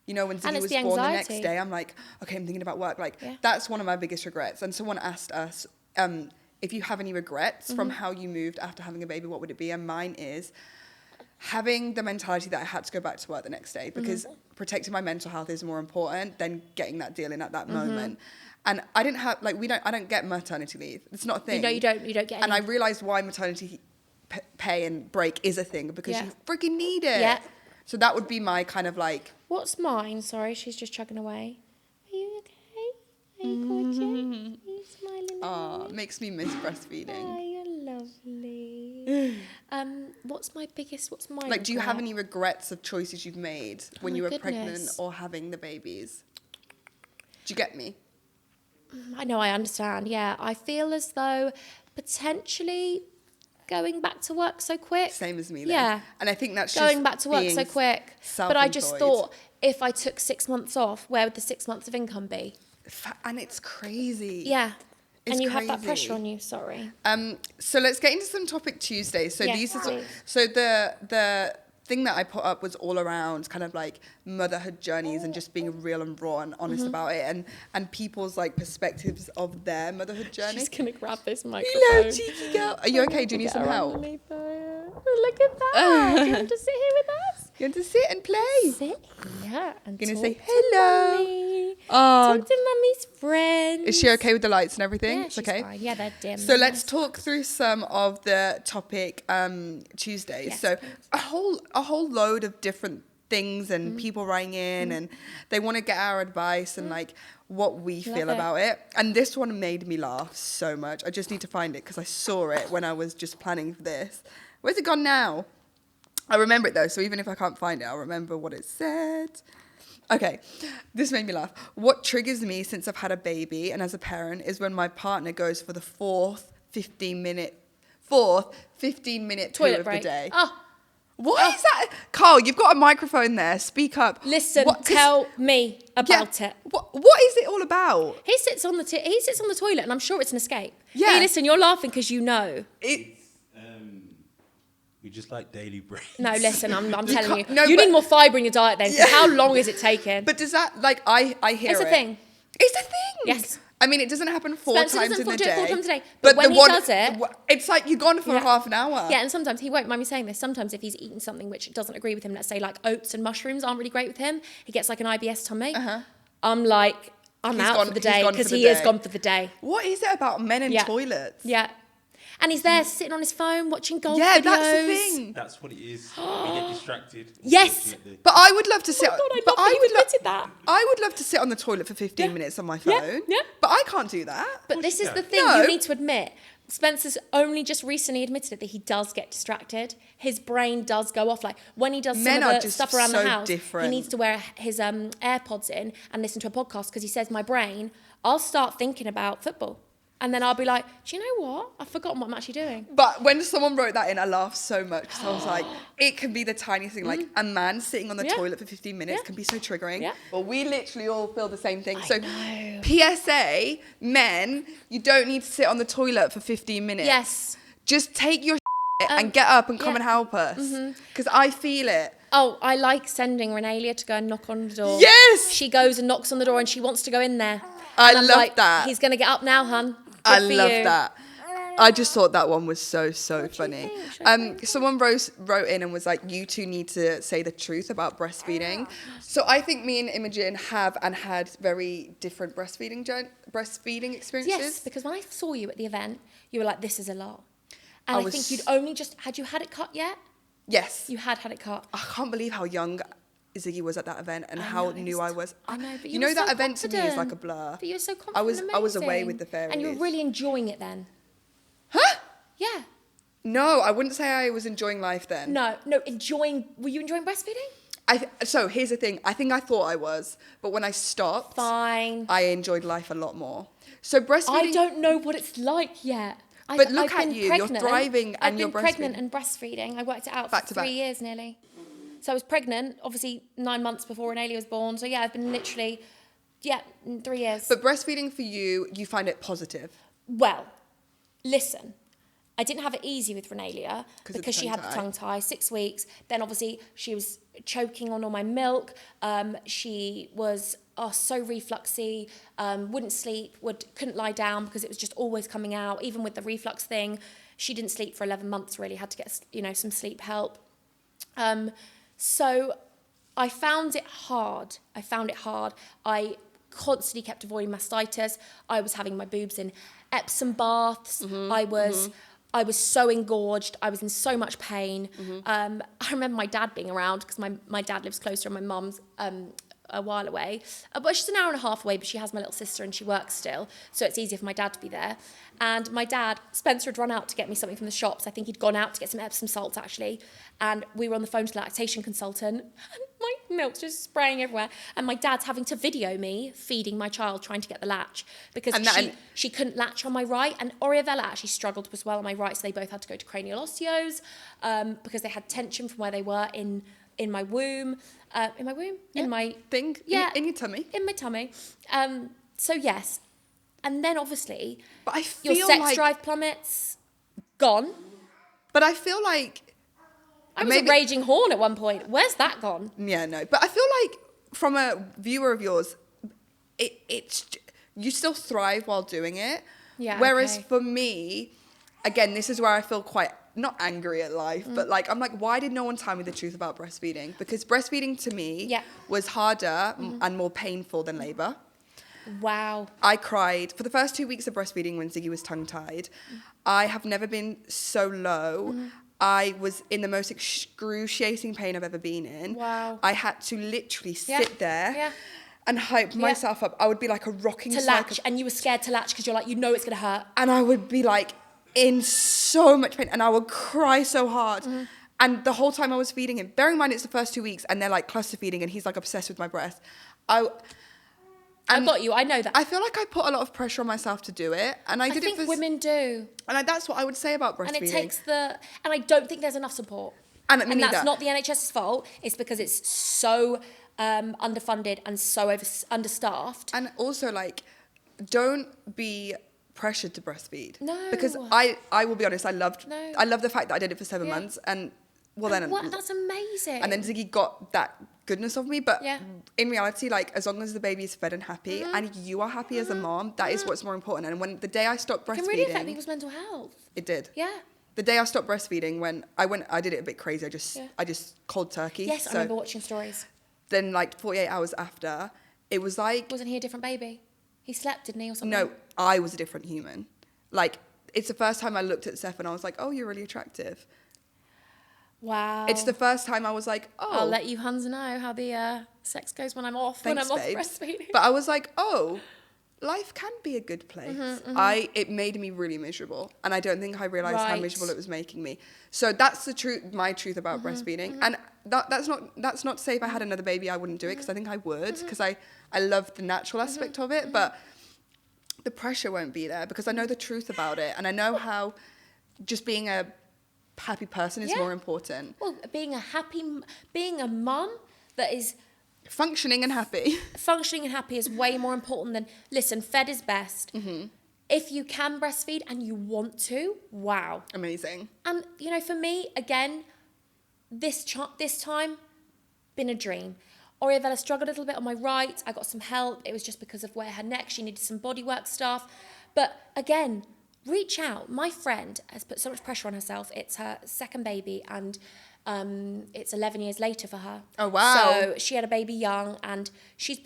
you know, when Ziggy was born the next day, I'm like, okay, I'm thinking about work. Like, that's one of my biggest regrets. And someone asked us, if you have any regrets from how you moved after having a baby, what would it be? And mine is having the mentality that I had to go back to work the next day because protecting my mental health is more important than getting that deal in at that moment. And I didn't have, like, I don't get maternity leave. It's not a thing.
No, you don't get any.
And I realised why maternity pay and break is a thing because you freaking need it. Yeah. So that would be my kind of like...
What's mine? Sorry, she's just chugging away. Are you okay? Are you gorgeous? Are you smiling?
Oh, makes me miss breastfeeding.
Oh, you're lovely. What's my...
Like, do you have any regrets of choices you've made when you were
goodness.
pregnant or having the babies? Do you get me?
I know, I understand, yeah. I feel as though potentially going back to work so quick.
Same as me then.
Yeah.
And I think that's
going
just
back to work so quick. But I just thought, if I took 6 months off, where would the 6 months of income be?
And it's crazy.
Yeah.
It's
and you
crazy.
have that pressure on you, sorry.
So let's get into some topic Tuesdays. So the thing that I put up was all around kind of like motherhood journeys and just being real and raw and honest about it and people's like perspectives of their motherhood journey.
She's gonna grab this microphone.
Hello, cheeky girl. Are you okay? Do you need some help?
Look at that. Do you want to sit here with us?
You want to sit and play?
Sit here and
You're gonna
talk
say
to
hello.
Mummy.
Oh,
Talk to Mummy's friends.
is she okay with the lights and everything?
Yeah,
It's
she's
okay.
fine. Yeah, they're dim.
So let's talk through some of the topic Tuesdays.
Yes,
so a whole load of different things and people writing in and they want to get our advice and like what we feel about it. And this one made me laugh so much. I just need to find it because I saw it when I was just planning for this. Where's it gone now? I remember it though, so even if I can't find it, I'll remember what it said. Okay, this made me laugh. What triggers me since I've had a baby and as a parent is when my partner goes for the fourth 15-minute poo
toilet
of
break.
the day.
Oh,
What is that? Carl, you've got a microphone there. Speak up.
Listen,
What- 'cause-
tell me about it.
What is it all about?
He sits on the toilet, and I'm sure it's an escape.
Yeah.
Hey, listen, you're laughing because you know.
We just like daily breaks.
No, listen, I'm telling you.
can't- no,
you
but-
need more fibre in your diet then. 'Cause
Yeah.
how long is it taking?
But does that, like, I hear
It's
it.
a thing.
It's a thing.
Yes.
I mean, it doesn't happen four
Spencer
times
doesn't
in the
do it
day.
4 times a day. But when
the
he does it-
it's like you're gone for
Yeah.
half an hour.
Yeah, and sometimes he won't mind me saying this. Sometimes if he's eaten something which doesn't agree with him, let's say like oats and mushrooms aren't really great with him, he gets like an IBS tummy. I'm like, I'm
He's
out
gone-
for the
he's
day
gone for
because
the
he is
day.
gone for the day.
What is it about men and
Yeah.
toilets?
Yeah. And he's there sitting on his phone watching golf
Yeah,
videos.
that's the thing.
That's what it is. We get distracted.
Yes.
unfortunately.
But I would love to sit.
Oh my God, I
but
love that you
would
admitted that.
I would love to sit on the toilet for 15
Yeah.
minutes on my
Yeah,
phone.
yeah.
But I can't do that.
But this is
you
the
can.
thing
No.
you need to admit. Spencer's only just recently admitted it that he does get distracted. His brain does go off. Like when he does
Men
some
are
of the
just
stuff around
so
the house,
different.
he needs to wear his AirPods in and listen to a podcast because he says my brain, I'll start thinking about football. And then I'll be like, do you know what? I've forgotten what I'm actually doing.
But when someone wrote that in, I laughed so much because I was like, it can be the tiniest thing. Like a man sitting on the
Yeah.
toilet for 15 minutes
Yeah.
can be so triggering.
Yeah.
Well, we literally all feel the same thing.
I
So,
know.
PSA, men, you don't need to sit on the toilet for 15 minutes.
Yes.
Just take your and get up and come
yeah.
and help us. Because I feel it.
Oh, I like sending Renalia to go and knock on the door.
Yes!
She goes and knocks on the door and she wants to go in there.
I
And I'm
love
like,
that.
He's going to get up now, hun.
I
Good for
love
you.
that. I just thought that one was so funny.
think?
Someone wrote in and was like, you two need to say the truth about breastfeeding. So I think me and Imogen have and had very different breastfeeding experiences.
Yes, because when I saw you at the event, you were like, this is a lot. And I
was-
think you'd only just, had you had it cut yet?
Yes.
You had it cut.
I can't believe how young Ziggy was at that event and
I
how
know,
new I was.
I know, but
you
you
know
were
that
so
event to me is like a
confident.
blur.
But you were so confident.
I was away
amazing.
with the fairies.
And you were really enjoying it then.
Huh?
Yeah.
No, I wouldn't say I was enjoying life then.
No, were you enjoying breastfeeding?
So here's the thing. I think I thought I was, but when I stopped,
Fine.
I enjoyed life a lot more. So breastfeeding.
I don't know what it's like yet.
But look
I've
at
been
you, you're
pregnant.
thriving and
I've
you're
been pregnant
breastfeeding.
and breastfeeding. I worked it out
Back
for
to
3
back.
years nearly. So I was pregnant, obviously 9 months before Renalia was born. So yeah, I've been literally, 3 years.
But breastfeeding for you, you find it positive.
Well, listen, I didn't have it easy with Renalia
'Cause of the
because she had the
tongue
tongue tie, 6 weeks. Then obviously she was choking on all my milk. She was so refluxy, wouldn't sleep, couldn't lie down because it was just always coming out. Even with the reflux thing, she didn't sleep for 11 months really, had to get some sleep help. So I found it hard. I constantly kept avoiding mastitis. I was having my boobs in Epsom baths. I was so engorged. I was in so much pain. I remember my dad being around because my dad lives closer and my mum's a while away. But she's an hour and a half away, but she has my little sister and she works still. So it's easier for my dad to be there. And my dad, Spencer, had run out to get me something from the shops. I think he'd gone out to get some Epsom salts, actually. And we were on the phone to the lactation consultant. And my milk's just spraying everywhere. And my dad's having to video me feeding my child, trying to get the latch. Because she couldn't latch on my right. And Oriavella actually struggled as well on my right. So they both had to go to cranial osteos because they had tension from where they were in my womb. In my
thing.
Yeah.
In your tummy.
In my tummy. So yes. And then obviously
But I feel
your sex
like,
drive plummets. Gone.
But I feel like
I was a raging horn at one point. Where's that gone?
yeah, no. But I feel like from a viewer of yours, it's you still thrive while doing it.
Yeah.
Whereas
okay.
for me, again, this is where I feel quite not angry at life, but like I'm like, why did no one tell me the truth about breastfeeding? Because breastfeeding to me was harder and more painful than labor.
Wow.
I cried for the first 2 weeks of breastfeeding when Ziggy was tongue-tied. I have never been so low. I was in the most excruciating pain I've ever been in.
Wow.
I had to literally sit there
Yeah.
and hype myself up. I would be like a rocking
To
cycle.
latch, and you were scared to latch because you're like, it's going to hurt.
And I would be like in so much pain and I would cry so hard. And the whole time I was feeding him, bearing in mind it's the first 2 weeks and they're like cluster feeding and he's like obsessed with my breast.
I got you. I know that.
I feel like I put a lot of pressure on myself to do it, and I did
think
it for
women do,
and that's what I would say about breastfeeding.
and it takes and I don't think there's enough support.
And me
and
neither.
that's not the NHS's fault. It's because it's so underfunded and so understaffed.
And also, like, don't be pressured to breastfeed.
No.
Because I will be honest, I love the fact that I did it for 7
Yeah.
months, and
That's amazing.
and then Ziggy got that goodness of me. But
Yeah.
in reality, like, as long as the baby is fed and happy, and you are happy as a mom, that is what's more important. And when the day I stopped breastfeeding,
It can really affect people's mental health.
it did.
Yeah.
The day I stopped breastfeeding, when I did it a bit crazy.
Yeah.
I just cold turkey.
Yes, I remember watching stories.
Then, like, 48 hours after, it was like,
Wasn't he a different baby? He slept, didn't he, or something?
no, I was a different human. Like, it's the first time I looked at Seth and I was like, oh, you're really attractive.
Wow.
It's the first time I was like, oh.
I'll let you Hans know how the sex goes when I'm off.
Thanks,
when I'm
babe.
off breastfeeding.
But I was like, oh, life can be a good place.
Mm-hmm,
It made me really miserable, and I don't think I realized how
Right.
miserable it was making me. So that's the truth, my truth about
Mm-hmm,
breastfeeding. And that's not to say if I had another baby I wouldn't do it, because I think I would, because I love the natural aspect of it, but the pressure won't be there because I know the truth about it, and I know how just being a happy person is
Yeah.
more important.
Well, being a mum that is
Functioning and happy.
functioning and happy is way more important than, listen, fed is best. If you can breastfeed and you want to, wow.
Amazing.
And, you know, for me, again, this time, been a dream. Oriavella struggled a little bit on my right. I got some help. It was just because of where her neck, she needed some bodywork stuff. But again, reach out. My friend has put so much pressure on herself. It's her second baby, and it's 11 years later for her.
Oh, wow.
So she had a baby young, and she's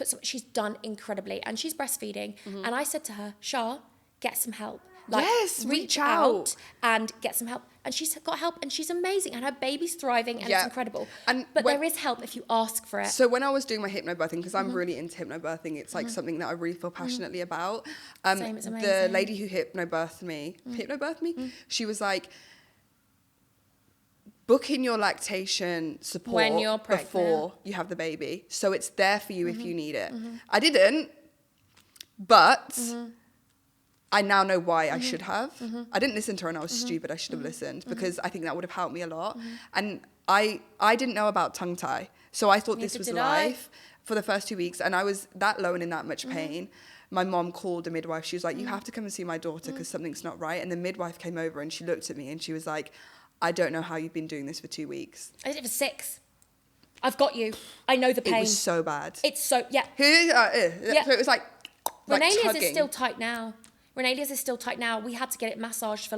done incredibly, and she's breastfeeding. And I said to her, Shah, get some help. Like,
Yes, reach out.
and get some help. And she's got help, and she's amazing, and her baby's thriving, and
Yeah.
it's incredible.
And
But
when-
there is help if you ask for it.
So when I was doing my hypnobirthing, because
Mm-hmm.
I'm really into hypnobirthing, it's like something that I really feel passionately about.
Same, it's
the
amazing. Mm.
lady who hypnobirthed me, she was like, book in your lactation support
When you're pregnant.
before you have the baby, so it's there for you
Mm-hmm.
if you need it. I didn't, but
Mm-hmm.
I now know why I should have. I didn't listen to her and I was stupid. I should have listened because I think that would have helped me a lot. And I didn't know about tongue tie. So I thought this
Neither
was
did I.
life for the first 2 weeks. And I was that low and in that much pain. My mom called a midwife. She was like, you have to come and see my daughter because something's not right. And the midwife came over and she looked at me and she was like, I don't know how you've been doing this for 2 weeks.
I did it for 6. I've got you. I know the pain.
It was so bad.
It's so, yeah.
Yeah. So it was like
Renalia's
tugging.
is still tight now. Renalia's is still tight now. We had to get it massaged for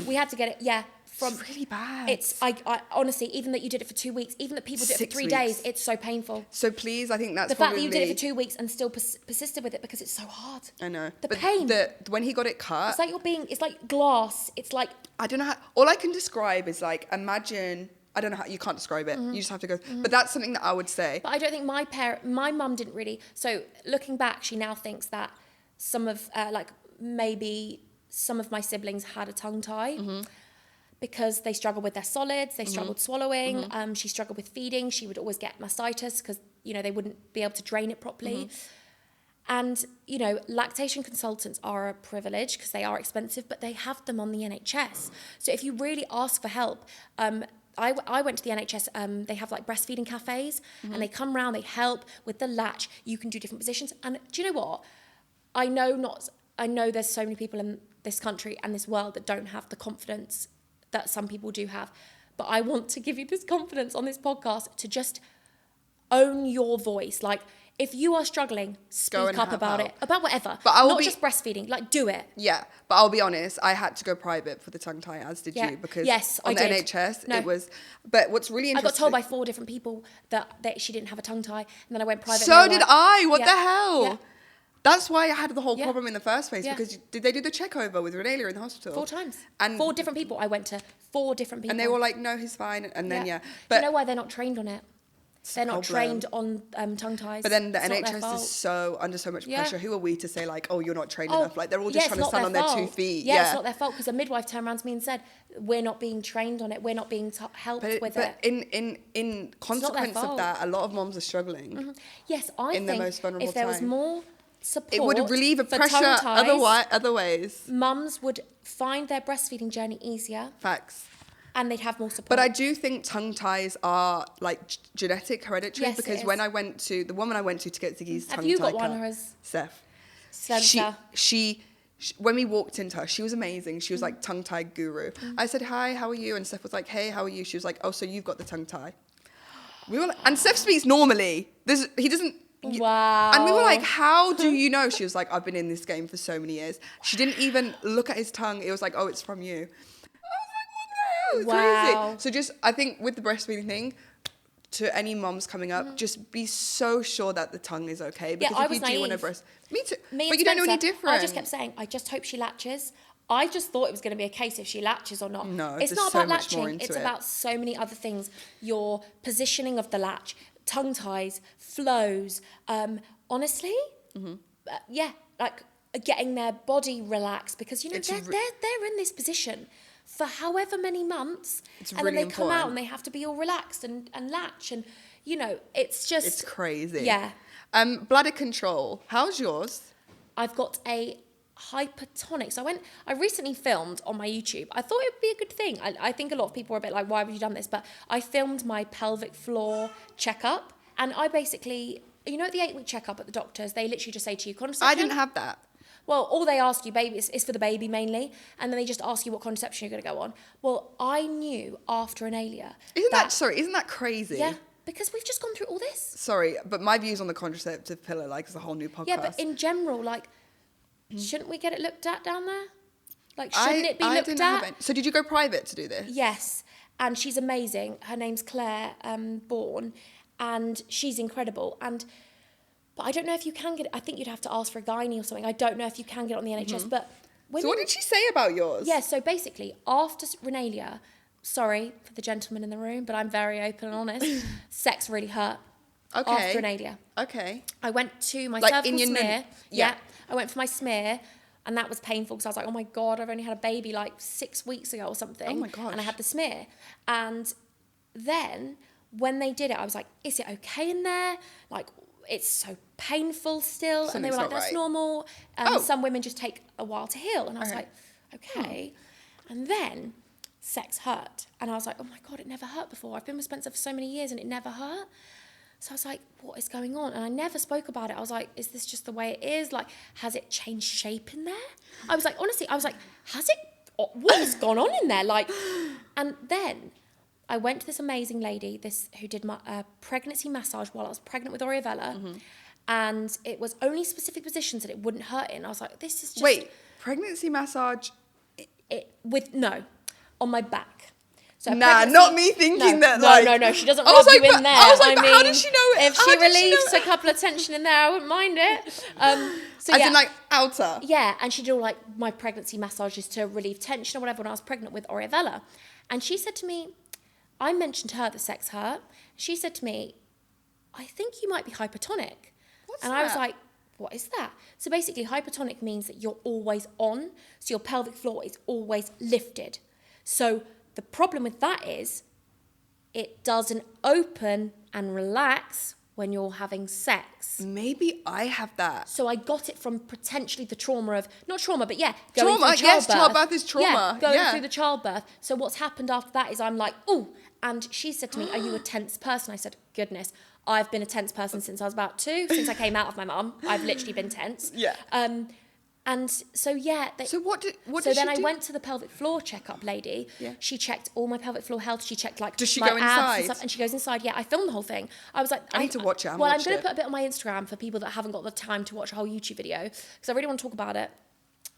we had to get it, from.
It's really bad.
It's, I honestly, even that you did it for 2 weeks, even that people did it for
6
3 days,
weeks.
it's so painful.
So please, I think that's
The fact
probably...
that you did it for 2 weeks and still persisted with it because it's so hard.
I know.
The
But
pain.
when he got it cut...
It's like it's like glass. It's like,
I don't know how... All I can describe is like, imagine... I don't know how... You can't describe it. You just have to go... But that's something that I would say.
but I don't think my mum didn't really. So looking back, she now thinks that some of, maybe some of my siblings had a tongue tie. Because they struggled with their solids, they struggled swallowing, she struggled with feeding, she would always get mastitis because, they wouldn't be able to drain it properly. And, lactation consultants are a privilege because they are expensive, but they have them on the NHS. So if you really ask for help, I went to the NHS, they have like breastfeeding cafes and they come round, they help with the latch, you can do different positions. And do you know what? I know there's so many people in this country and this world that don't have the confidence that some people do have. But I want to give you this confidence on this podcast to just own your voice. Like, if you are struggling, speak
and
up
have
about
help.
it, about whatever.
But I will
Not
be-
just breastfeeding, like, do it.
Yeah. But I'll be honest, I had to go private for the tongue tie, as did
Yeah.
you. Because
Yes,
on
I
the
did.
NHS,
No.
it was... But what's really
I
interesting...
got told by 4 different people that she didn't have a tongue tie, and then I went private. and
So
they were
did
like,
I. What
Yeah.
the hell?
Yeah.
That's why I had the whole
Yeah.
problem in the first place.
Yeah.
Because did they do the check over with Renalia in the hospital?
4 times.
And
4 different people I went to. 4 different people.
And they were like, no, he's fine. And then, yeah.
Do
But
you know why they're not trained on it? They're not
problem.
trained on tongue ties.
But then the
It's not their
NHS
fault.
is so under so much
Yeah.
pressure. Who are we to say like, oh, you're not trained
Oh,
enough? Like they're all
yeah,
just
it's
trying to
not
stand on their 2
fault.
feet.
Yeah, it's not their fault because a midwife turned around to me and said, "We're not being trained on it. We're not being helped with it."
in consequence of
fault.
that, a lot of moms are struggling.
Yes, I
in the
think
most vulnerable
if there was
time.
more support,
It would relieve a
for
pressure
tongue ties,
other ways.
mums would find their breastfeeding journey easier.
Facts.
and they'd have more support.
But I do think tongue ties are like genetic, hereditary,
Yes, it
because
is.
when I went to, the woman I went to get Ziggy's tongue tie
Have you got one,
cut,
or has
Steph.
Spencer?
She, when we walked into her, she was amazing. She was like tongue tie guru. I said, hi, how are you? And Steph was like, hey, how are you? She was like, oh, so you've got the tongue tie. We were like, and Steph speaks normally. He doesn't.
Wow.
And we were like, how do you know? She was like, I've been in this game for so many years. She didn't even look at his tongue. It was like, oh, it's from you. I was like, what the hell? It's
Wow.
crazy. So just, I think with the breastfeeding thing, to any moms coming up, just be so sure that the tongue is okay. Because
I
if
was
you do want to
naive.
breast, me too.
Me
But
and
you don't know any
Spencer,
different.
I just kept saying, I just hope she latches. I just thought it was going to be a case if she latches or not.
No,
it's
there's
not
so
about
much more
latching.
into
It's
it.
about so many other things. Your positioning of the latch, tongue ties, flows. Honestly, yeah, like getting their body relaxed, because you know
It's
they're in this position for however many months,
It's
and
really
then they come out
important.
and they have to be all relaxed and latch, and you know it's just
It's crazy.
Yeah.
Bladder control. How's yours?
I've got a hypertonic. So I recently filmed on my YouTube. I thought it would be a good thing. I think a lot of people were a bit like, why have you done this? But I filmed my pelvic floor checkup, and I basically, you know, at the 8-week checkup at the doctors, they literally just say to you, contraception.
I didn't have that.
Well, all they ask you, baby, is for the baby mainly, and then they just ask you what contraception you're going to go on. Well, I knew after an Alia.
Isn't that crazy?
Yeah, because we've just gone through all this.
Sorry, but my views on the contraceptive pillar, like, is a whole new podcast.
Yeah, but in general, like, shouldn't we get it looked at down there? Like, shouldn't it be looked at?
So did you go private to do this?
Yes, and she's amazing. Her name's Claire Bourne, and she's incredible. But I don't know if you can get it. I think you'd have to ask for a gynae or something. I don't know if you can get it on the NHS, but women,
So what did she say about yours?
yeah, so basically, after Renalia, sorry for the gentleman in the room, but I'm very open and honest, sex really hurt.
Okay.
After Renalia.
Okay.
I went to my
Like
cervical
in your
smear.
yeah.
I went for my smear, and that was painful because I was like, oh my God, I've only had a baby like 6 weeks ago or something.
Oh my gosh.
And I had the smear. And then when they did it, I was like, is it okay in there? Like, it's so painful still. And they
Something's
were like,
not
that's
right.
normal.
Oh.
Some women just take a while to heal. And I was
Okay.
like, okay. And then sex hurt. And I was like, oh my God, it never hurt before. I've been with Spencer for so many years and it never hurt. So I was like, what is going on? And I never spoke about it. I was like, is this just the way it is? Like, has it changed shape in there? I was like, honestly, has it, what has gone on in there? Like, and then I went to this amazing lady, who did my pregnancy massage while I was pregnant with Oriavella. And it was only specific positions that it wouldn't hurt in. I was like, this is just...
Wait, pregnancy massage?
On my back. So
Nah, not me thinking that, like...
No, she doesn't
I was
rub you
like,
in
but-
there.
I was like,
I
but how
mean,
did she know it?
If
How
she
did she know
relieves
it?
a couple of tension in there, I wouldn't mind it. So
As
yeah,
in, like, outer?
yeah, and she did all, like, my pregnancy massages to relieve tension or whatever when I was pregnant with Oriavella. And she said to me, I mentioned to her that sex hurt. She said to me, I think you might be hypertonic.
What's
and I was
that?
like, what is that? So basically, hypertonic means that you're always on, so your pelvic floor is always lifted. So the problem with that is it doesn't open and relax when you're having sex.
Maybe I have that.
So I got it from potentially the trauma of, not trauma, but yeah, going
Trauma,
through
yes,
childbirth.
childbirth is trauma,
Yeah, going
yeah.
through the childbirth. So what's happened after that is I'm like, ooh. And she said to me, are you a tense person? I said, goodness, I've been a tense person since I was about 2. Since I came out of my mum, I've literally been tense.
Yeah.
And so, yeah.
So what did
So
she
then I
do?
went to the pelvic floor checkup lady.
Yeah.
She checked all my pelvic floor health. She checked like
Does she
my
go
abs
inside?
and stuff. And she goes inside. Yeah, I filmed the whole thing. I was like,
I need to watch it. I haven't
Well, I'm
watched
going to
it.
put a bit on my Instagram for people that haven't got the time to watch a whole YouTube video because I really want to talk about it.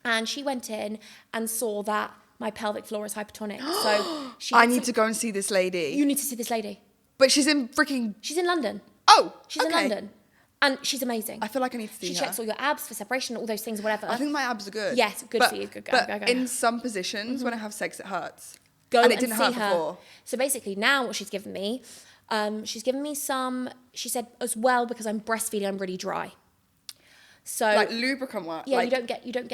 And she went in and saw that my pelvic floor is hypertonic. So she.
I need to go and see this lady.
You need to see this lady.
But she's in freaking...
She's in London.
Oh,
She's in
okay.
London. And she's amazing.
I feel like I need to see
She
her.
checks all your abs for separation, all those things, whatever.
I think my abs are good.
Yes, good for you. Good, go,
But
go, go.
in some positions, when I have sex, it hurts.
Go
and it didn't
see
hurt
her.
before.
So basically, now what she's given me some. She said as well because I'm breastfeeding, I'm really dry. So
Like lubricant work.
yeah,
like,
you don't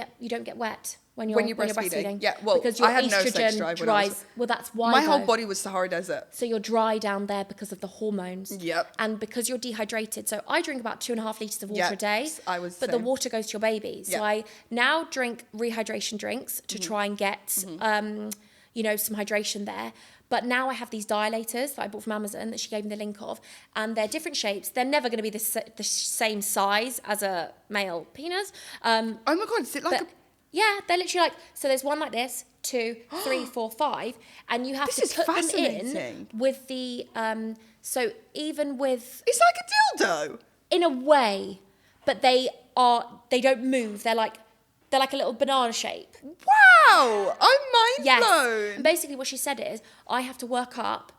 get wet when you're
breastfeeding. Yeah, well,
because your
I had no
estrogen
sex drive when I
dries.
was-
Well, that's why
my whole
though.
body was Sahara Desert.
So you're dry down there because of the hormones.
Yep.
And because you're dehydrated. So I drink about 2.5 litres of water a day.
Yes, I was
But
same.
the water goes to your baby. So
Yeah.
I now drink rehydration drinks to try and get, some hydration there. But now I have these dilators that I bought from Amazon that she gave me the link of, and they're different shapes. They're never going to be the same size as a male penis.
Oh my God, is it like a...
Yeah, they're literally like, so there's one like this, 2, 3, 4, 5, and you have
This
to
is
put them
fascinating.
in with the, so even with,
It's like a dildo.
in a way, but they don't move. They're like a little banana shape.
Wow, I'm mind
Yes.
blown.
And basically what she said is, I have to work up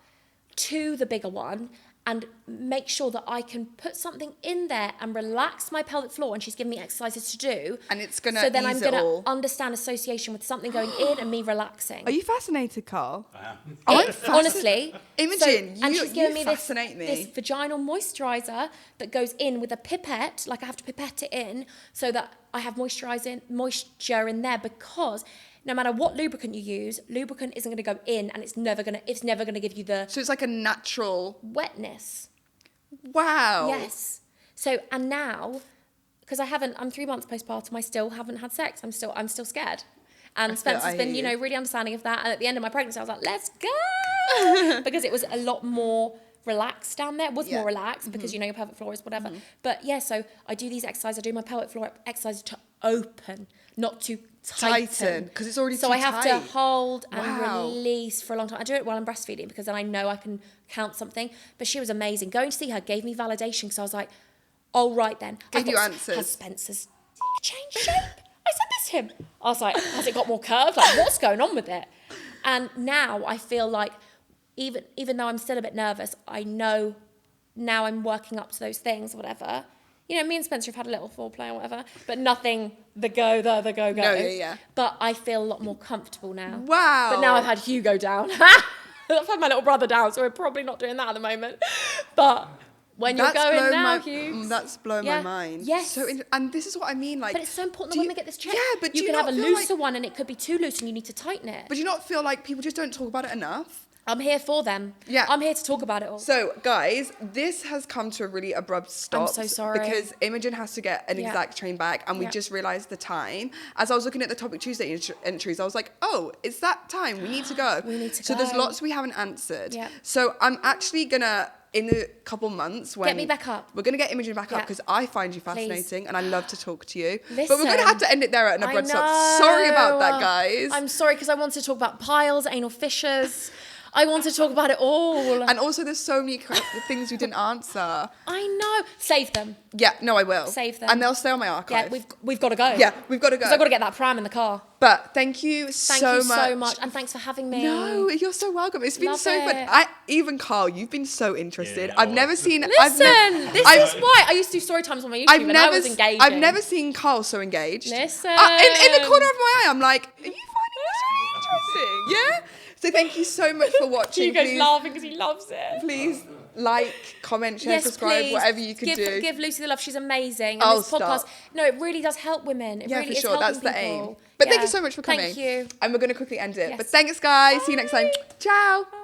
to the bigger one and make sure that I can put something in there and relax my pelvic floor. And she's giving me exercises to do.
And it's gonna
So then
ease
I'm
it
going
all.
to understand association with something going in and me relaxing.
Are you fascinated, Carl?
I am.
I'm fascinated.
Honestly.
Imogen,
and
you
she's giving me
fascinate me.
this vaginal moisturiser that goes in with a pipette. Like I have to pipette it in so that I have moisture in there, because no matter what lubricant you use, lubricant isn't going to go in, and it's never going to give you the
So it's like a natural...
wetness.
Wow.
Yes. So, and now, because I'm 3 months postpartum, I still haven't had sex. I'm still scared. And Spencer's
I
been,
hear you.
really understanding of that. And at the end of my pregnancy, I was like, let's go. Because it was a lot more relaxed down there. It was
Yeah.
more relaxed because, your pelvic floor is whatever. But yeah, so I do these exercises. I do my pelvic floor exercises to open, not to tighten.
Because it's already
So
too
I have
tight.
to hold and
Wow.
release for a long time. I do it while I'm breastfeeding because then I know I can count something. But she was amazing. Going to see her gave me validation because I was like, oh, right then. I
Gave you
thought,
answers.
Has Spencer's changed shape? I said this to him. I was like, has it got more curves? Like, what's going on with it? And now I feel like even though I'm still a bit nervous, I know now I'm working up to those things or whatever. Me and Spencer have had a little foreplay or whatever, but nothing the go.
No, yeah.
But I feel a lot more comfortable now.
Wow.
But now I've had Hugo down. I've had my little brother down, so we're probably not doing that at the moment. But when you're going now, Hughes.
That's blown my mind.
Yes.
So, and this is what I mean. Like,
But it's so important
do
that
you-
women get this checked.
Yeah, but do
you
you
can have
not
a
feel
looser
like,
one and it could be too loose and you need to tighten it.
But do you not feel like people just don't talk about it enough?
I'm here for them.
Yeah.
I'm here to talk about it all.
So, guys, this has come to a really abrupt stop.
so sorry.
Because Imogen has to get an
Yeah.
exact train back, and we
Yeah.
just realised the time. As I was looking at the Topic Tuesday entries, I was like, oh, it's that time. We need to go.
We need to
So there's
go.
lots we haven't answered.
Yeah.
So I'm actually going to, in a couple months, when...
Get me back up.
We're going to get Imogen back up,
Yeah.
because I find you fascinating, and I love to talk to you. But we're going to
Listen.
have to end it there at an
I
abrupt stop. Sorry about that,
know.
guys.
I'm sorry because I wanted to talk about piles, anal fissures. I want to talk about it all.
And also, there's so many things we didn't answer.
I know. Save them.
Yeah, no, I will.
Save them.
And they'll stay on my
Yeah,
archive.
we've got to go.
Yeah, we've got to go.
Because I've got to get that pram in the car.
But thank you
Thank
so
you
much.
so much. And thanks for having me.
No, you're so welcome. It's been
Love
so fun.
it.
Even Carl, you've been so interested.
Yeah,
I've never seen.
Listen, this is why I used to do story times on my YouTube and I was engaging.
I've never seen Carl so engaged.
Listen.
In the corner of my eye, I'm like, are you finding this really interesting? Yeah. So thank you so much for watching.
Hugo's
Please,
laughing because he loves it.
please like, comment, share,
Yes,
subscribe,
please.
whatever you can do.
Give Lucy the love. She's amazing. And
Oh,
this podcast,
stop.
no, it really does help women. It
Yeah,
really
for
is
sure. That's
helping
the aim.
people.
But thank
Yeah.
you so much for coming.
Thank you.
And we're going to quickly end it.
Yes.
But thanks, guys. See you next time.
Bye.
Ciao.
Bye.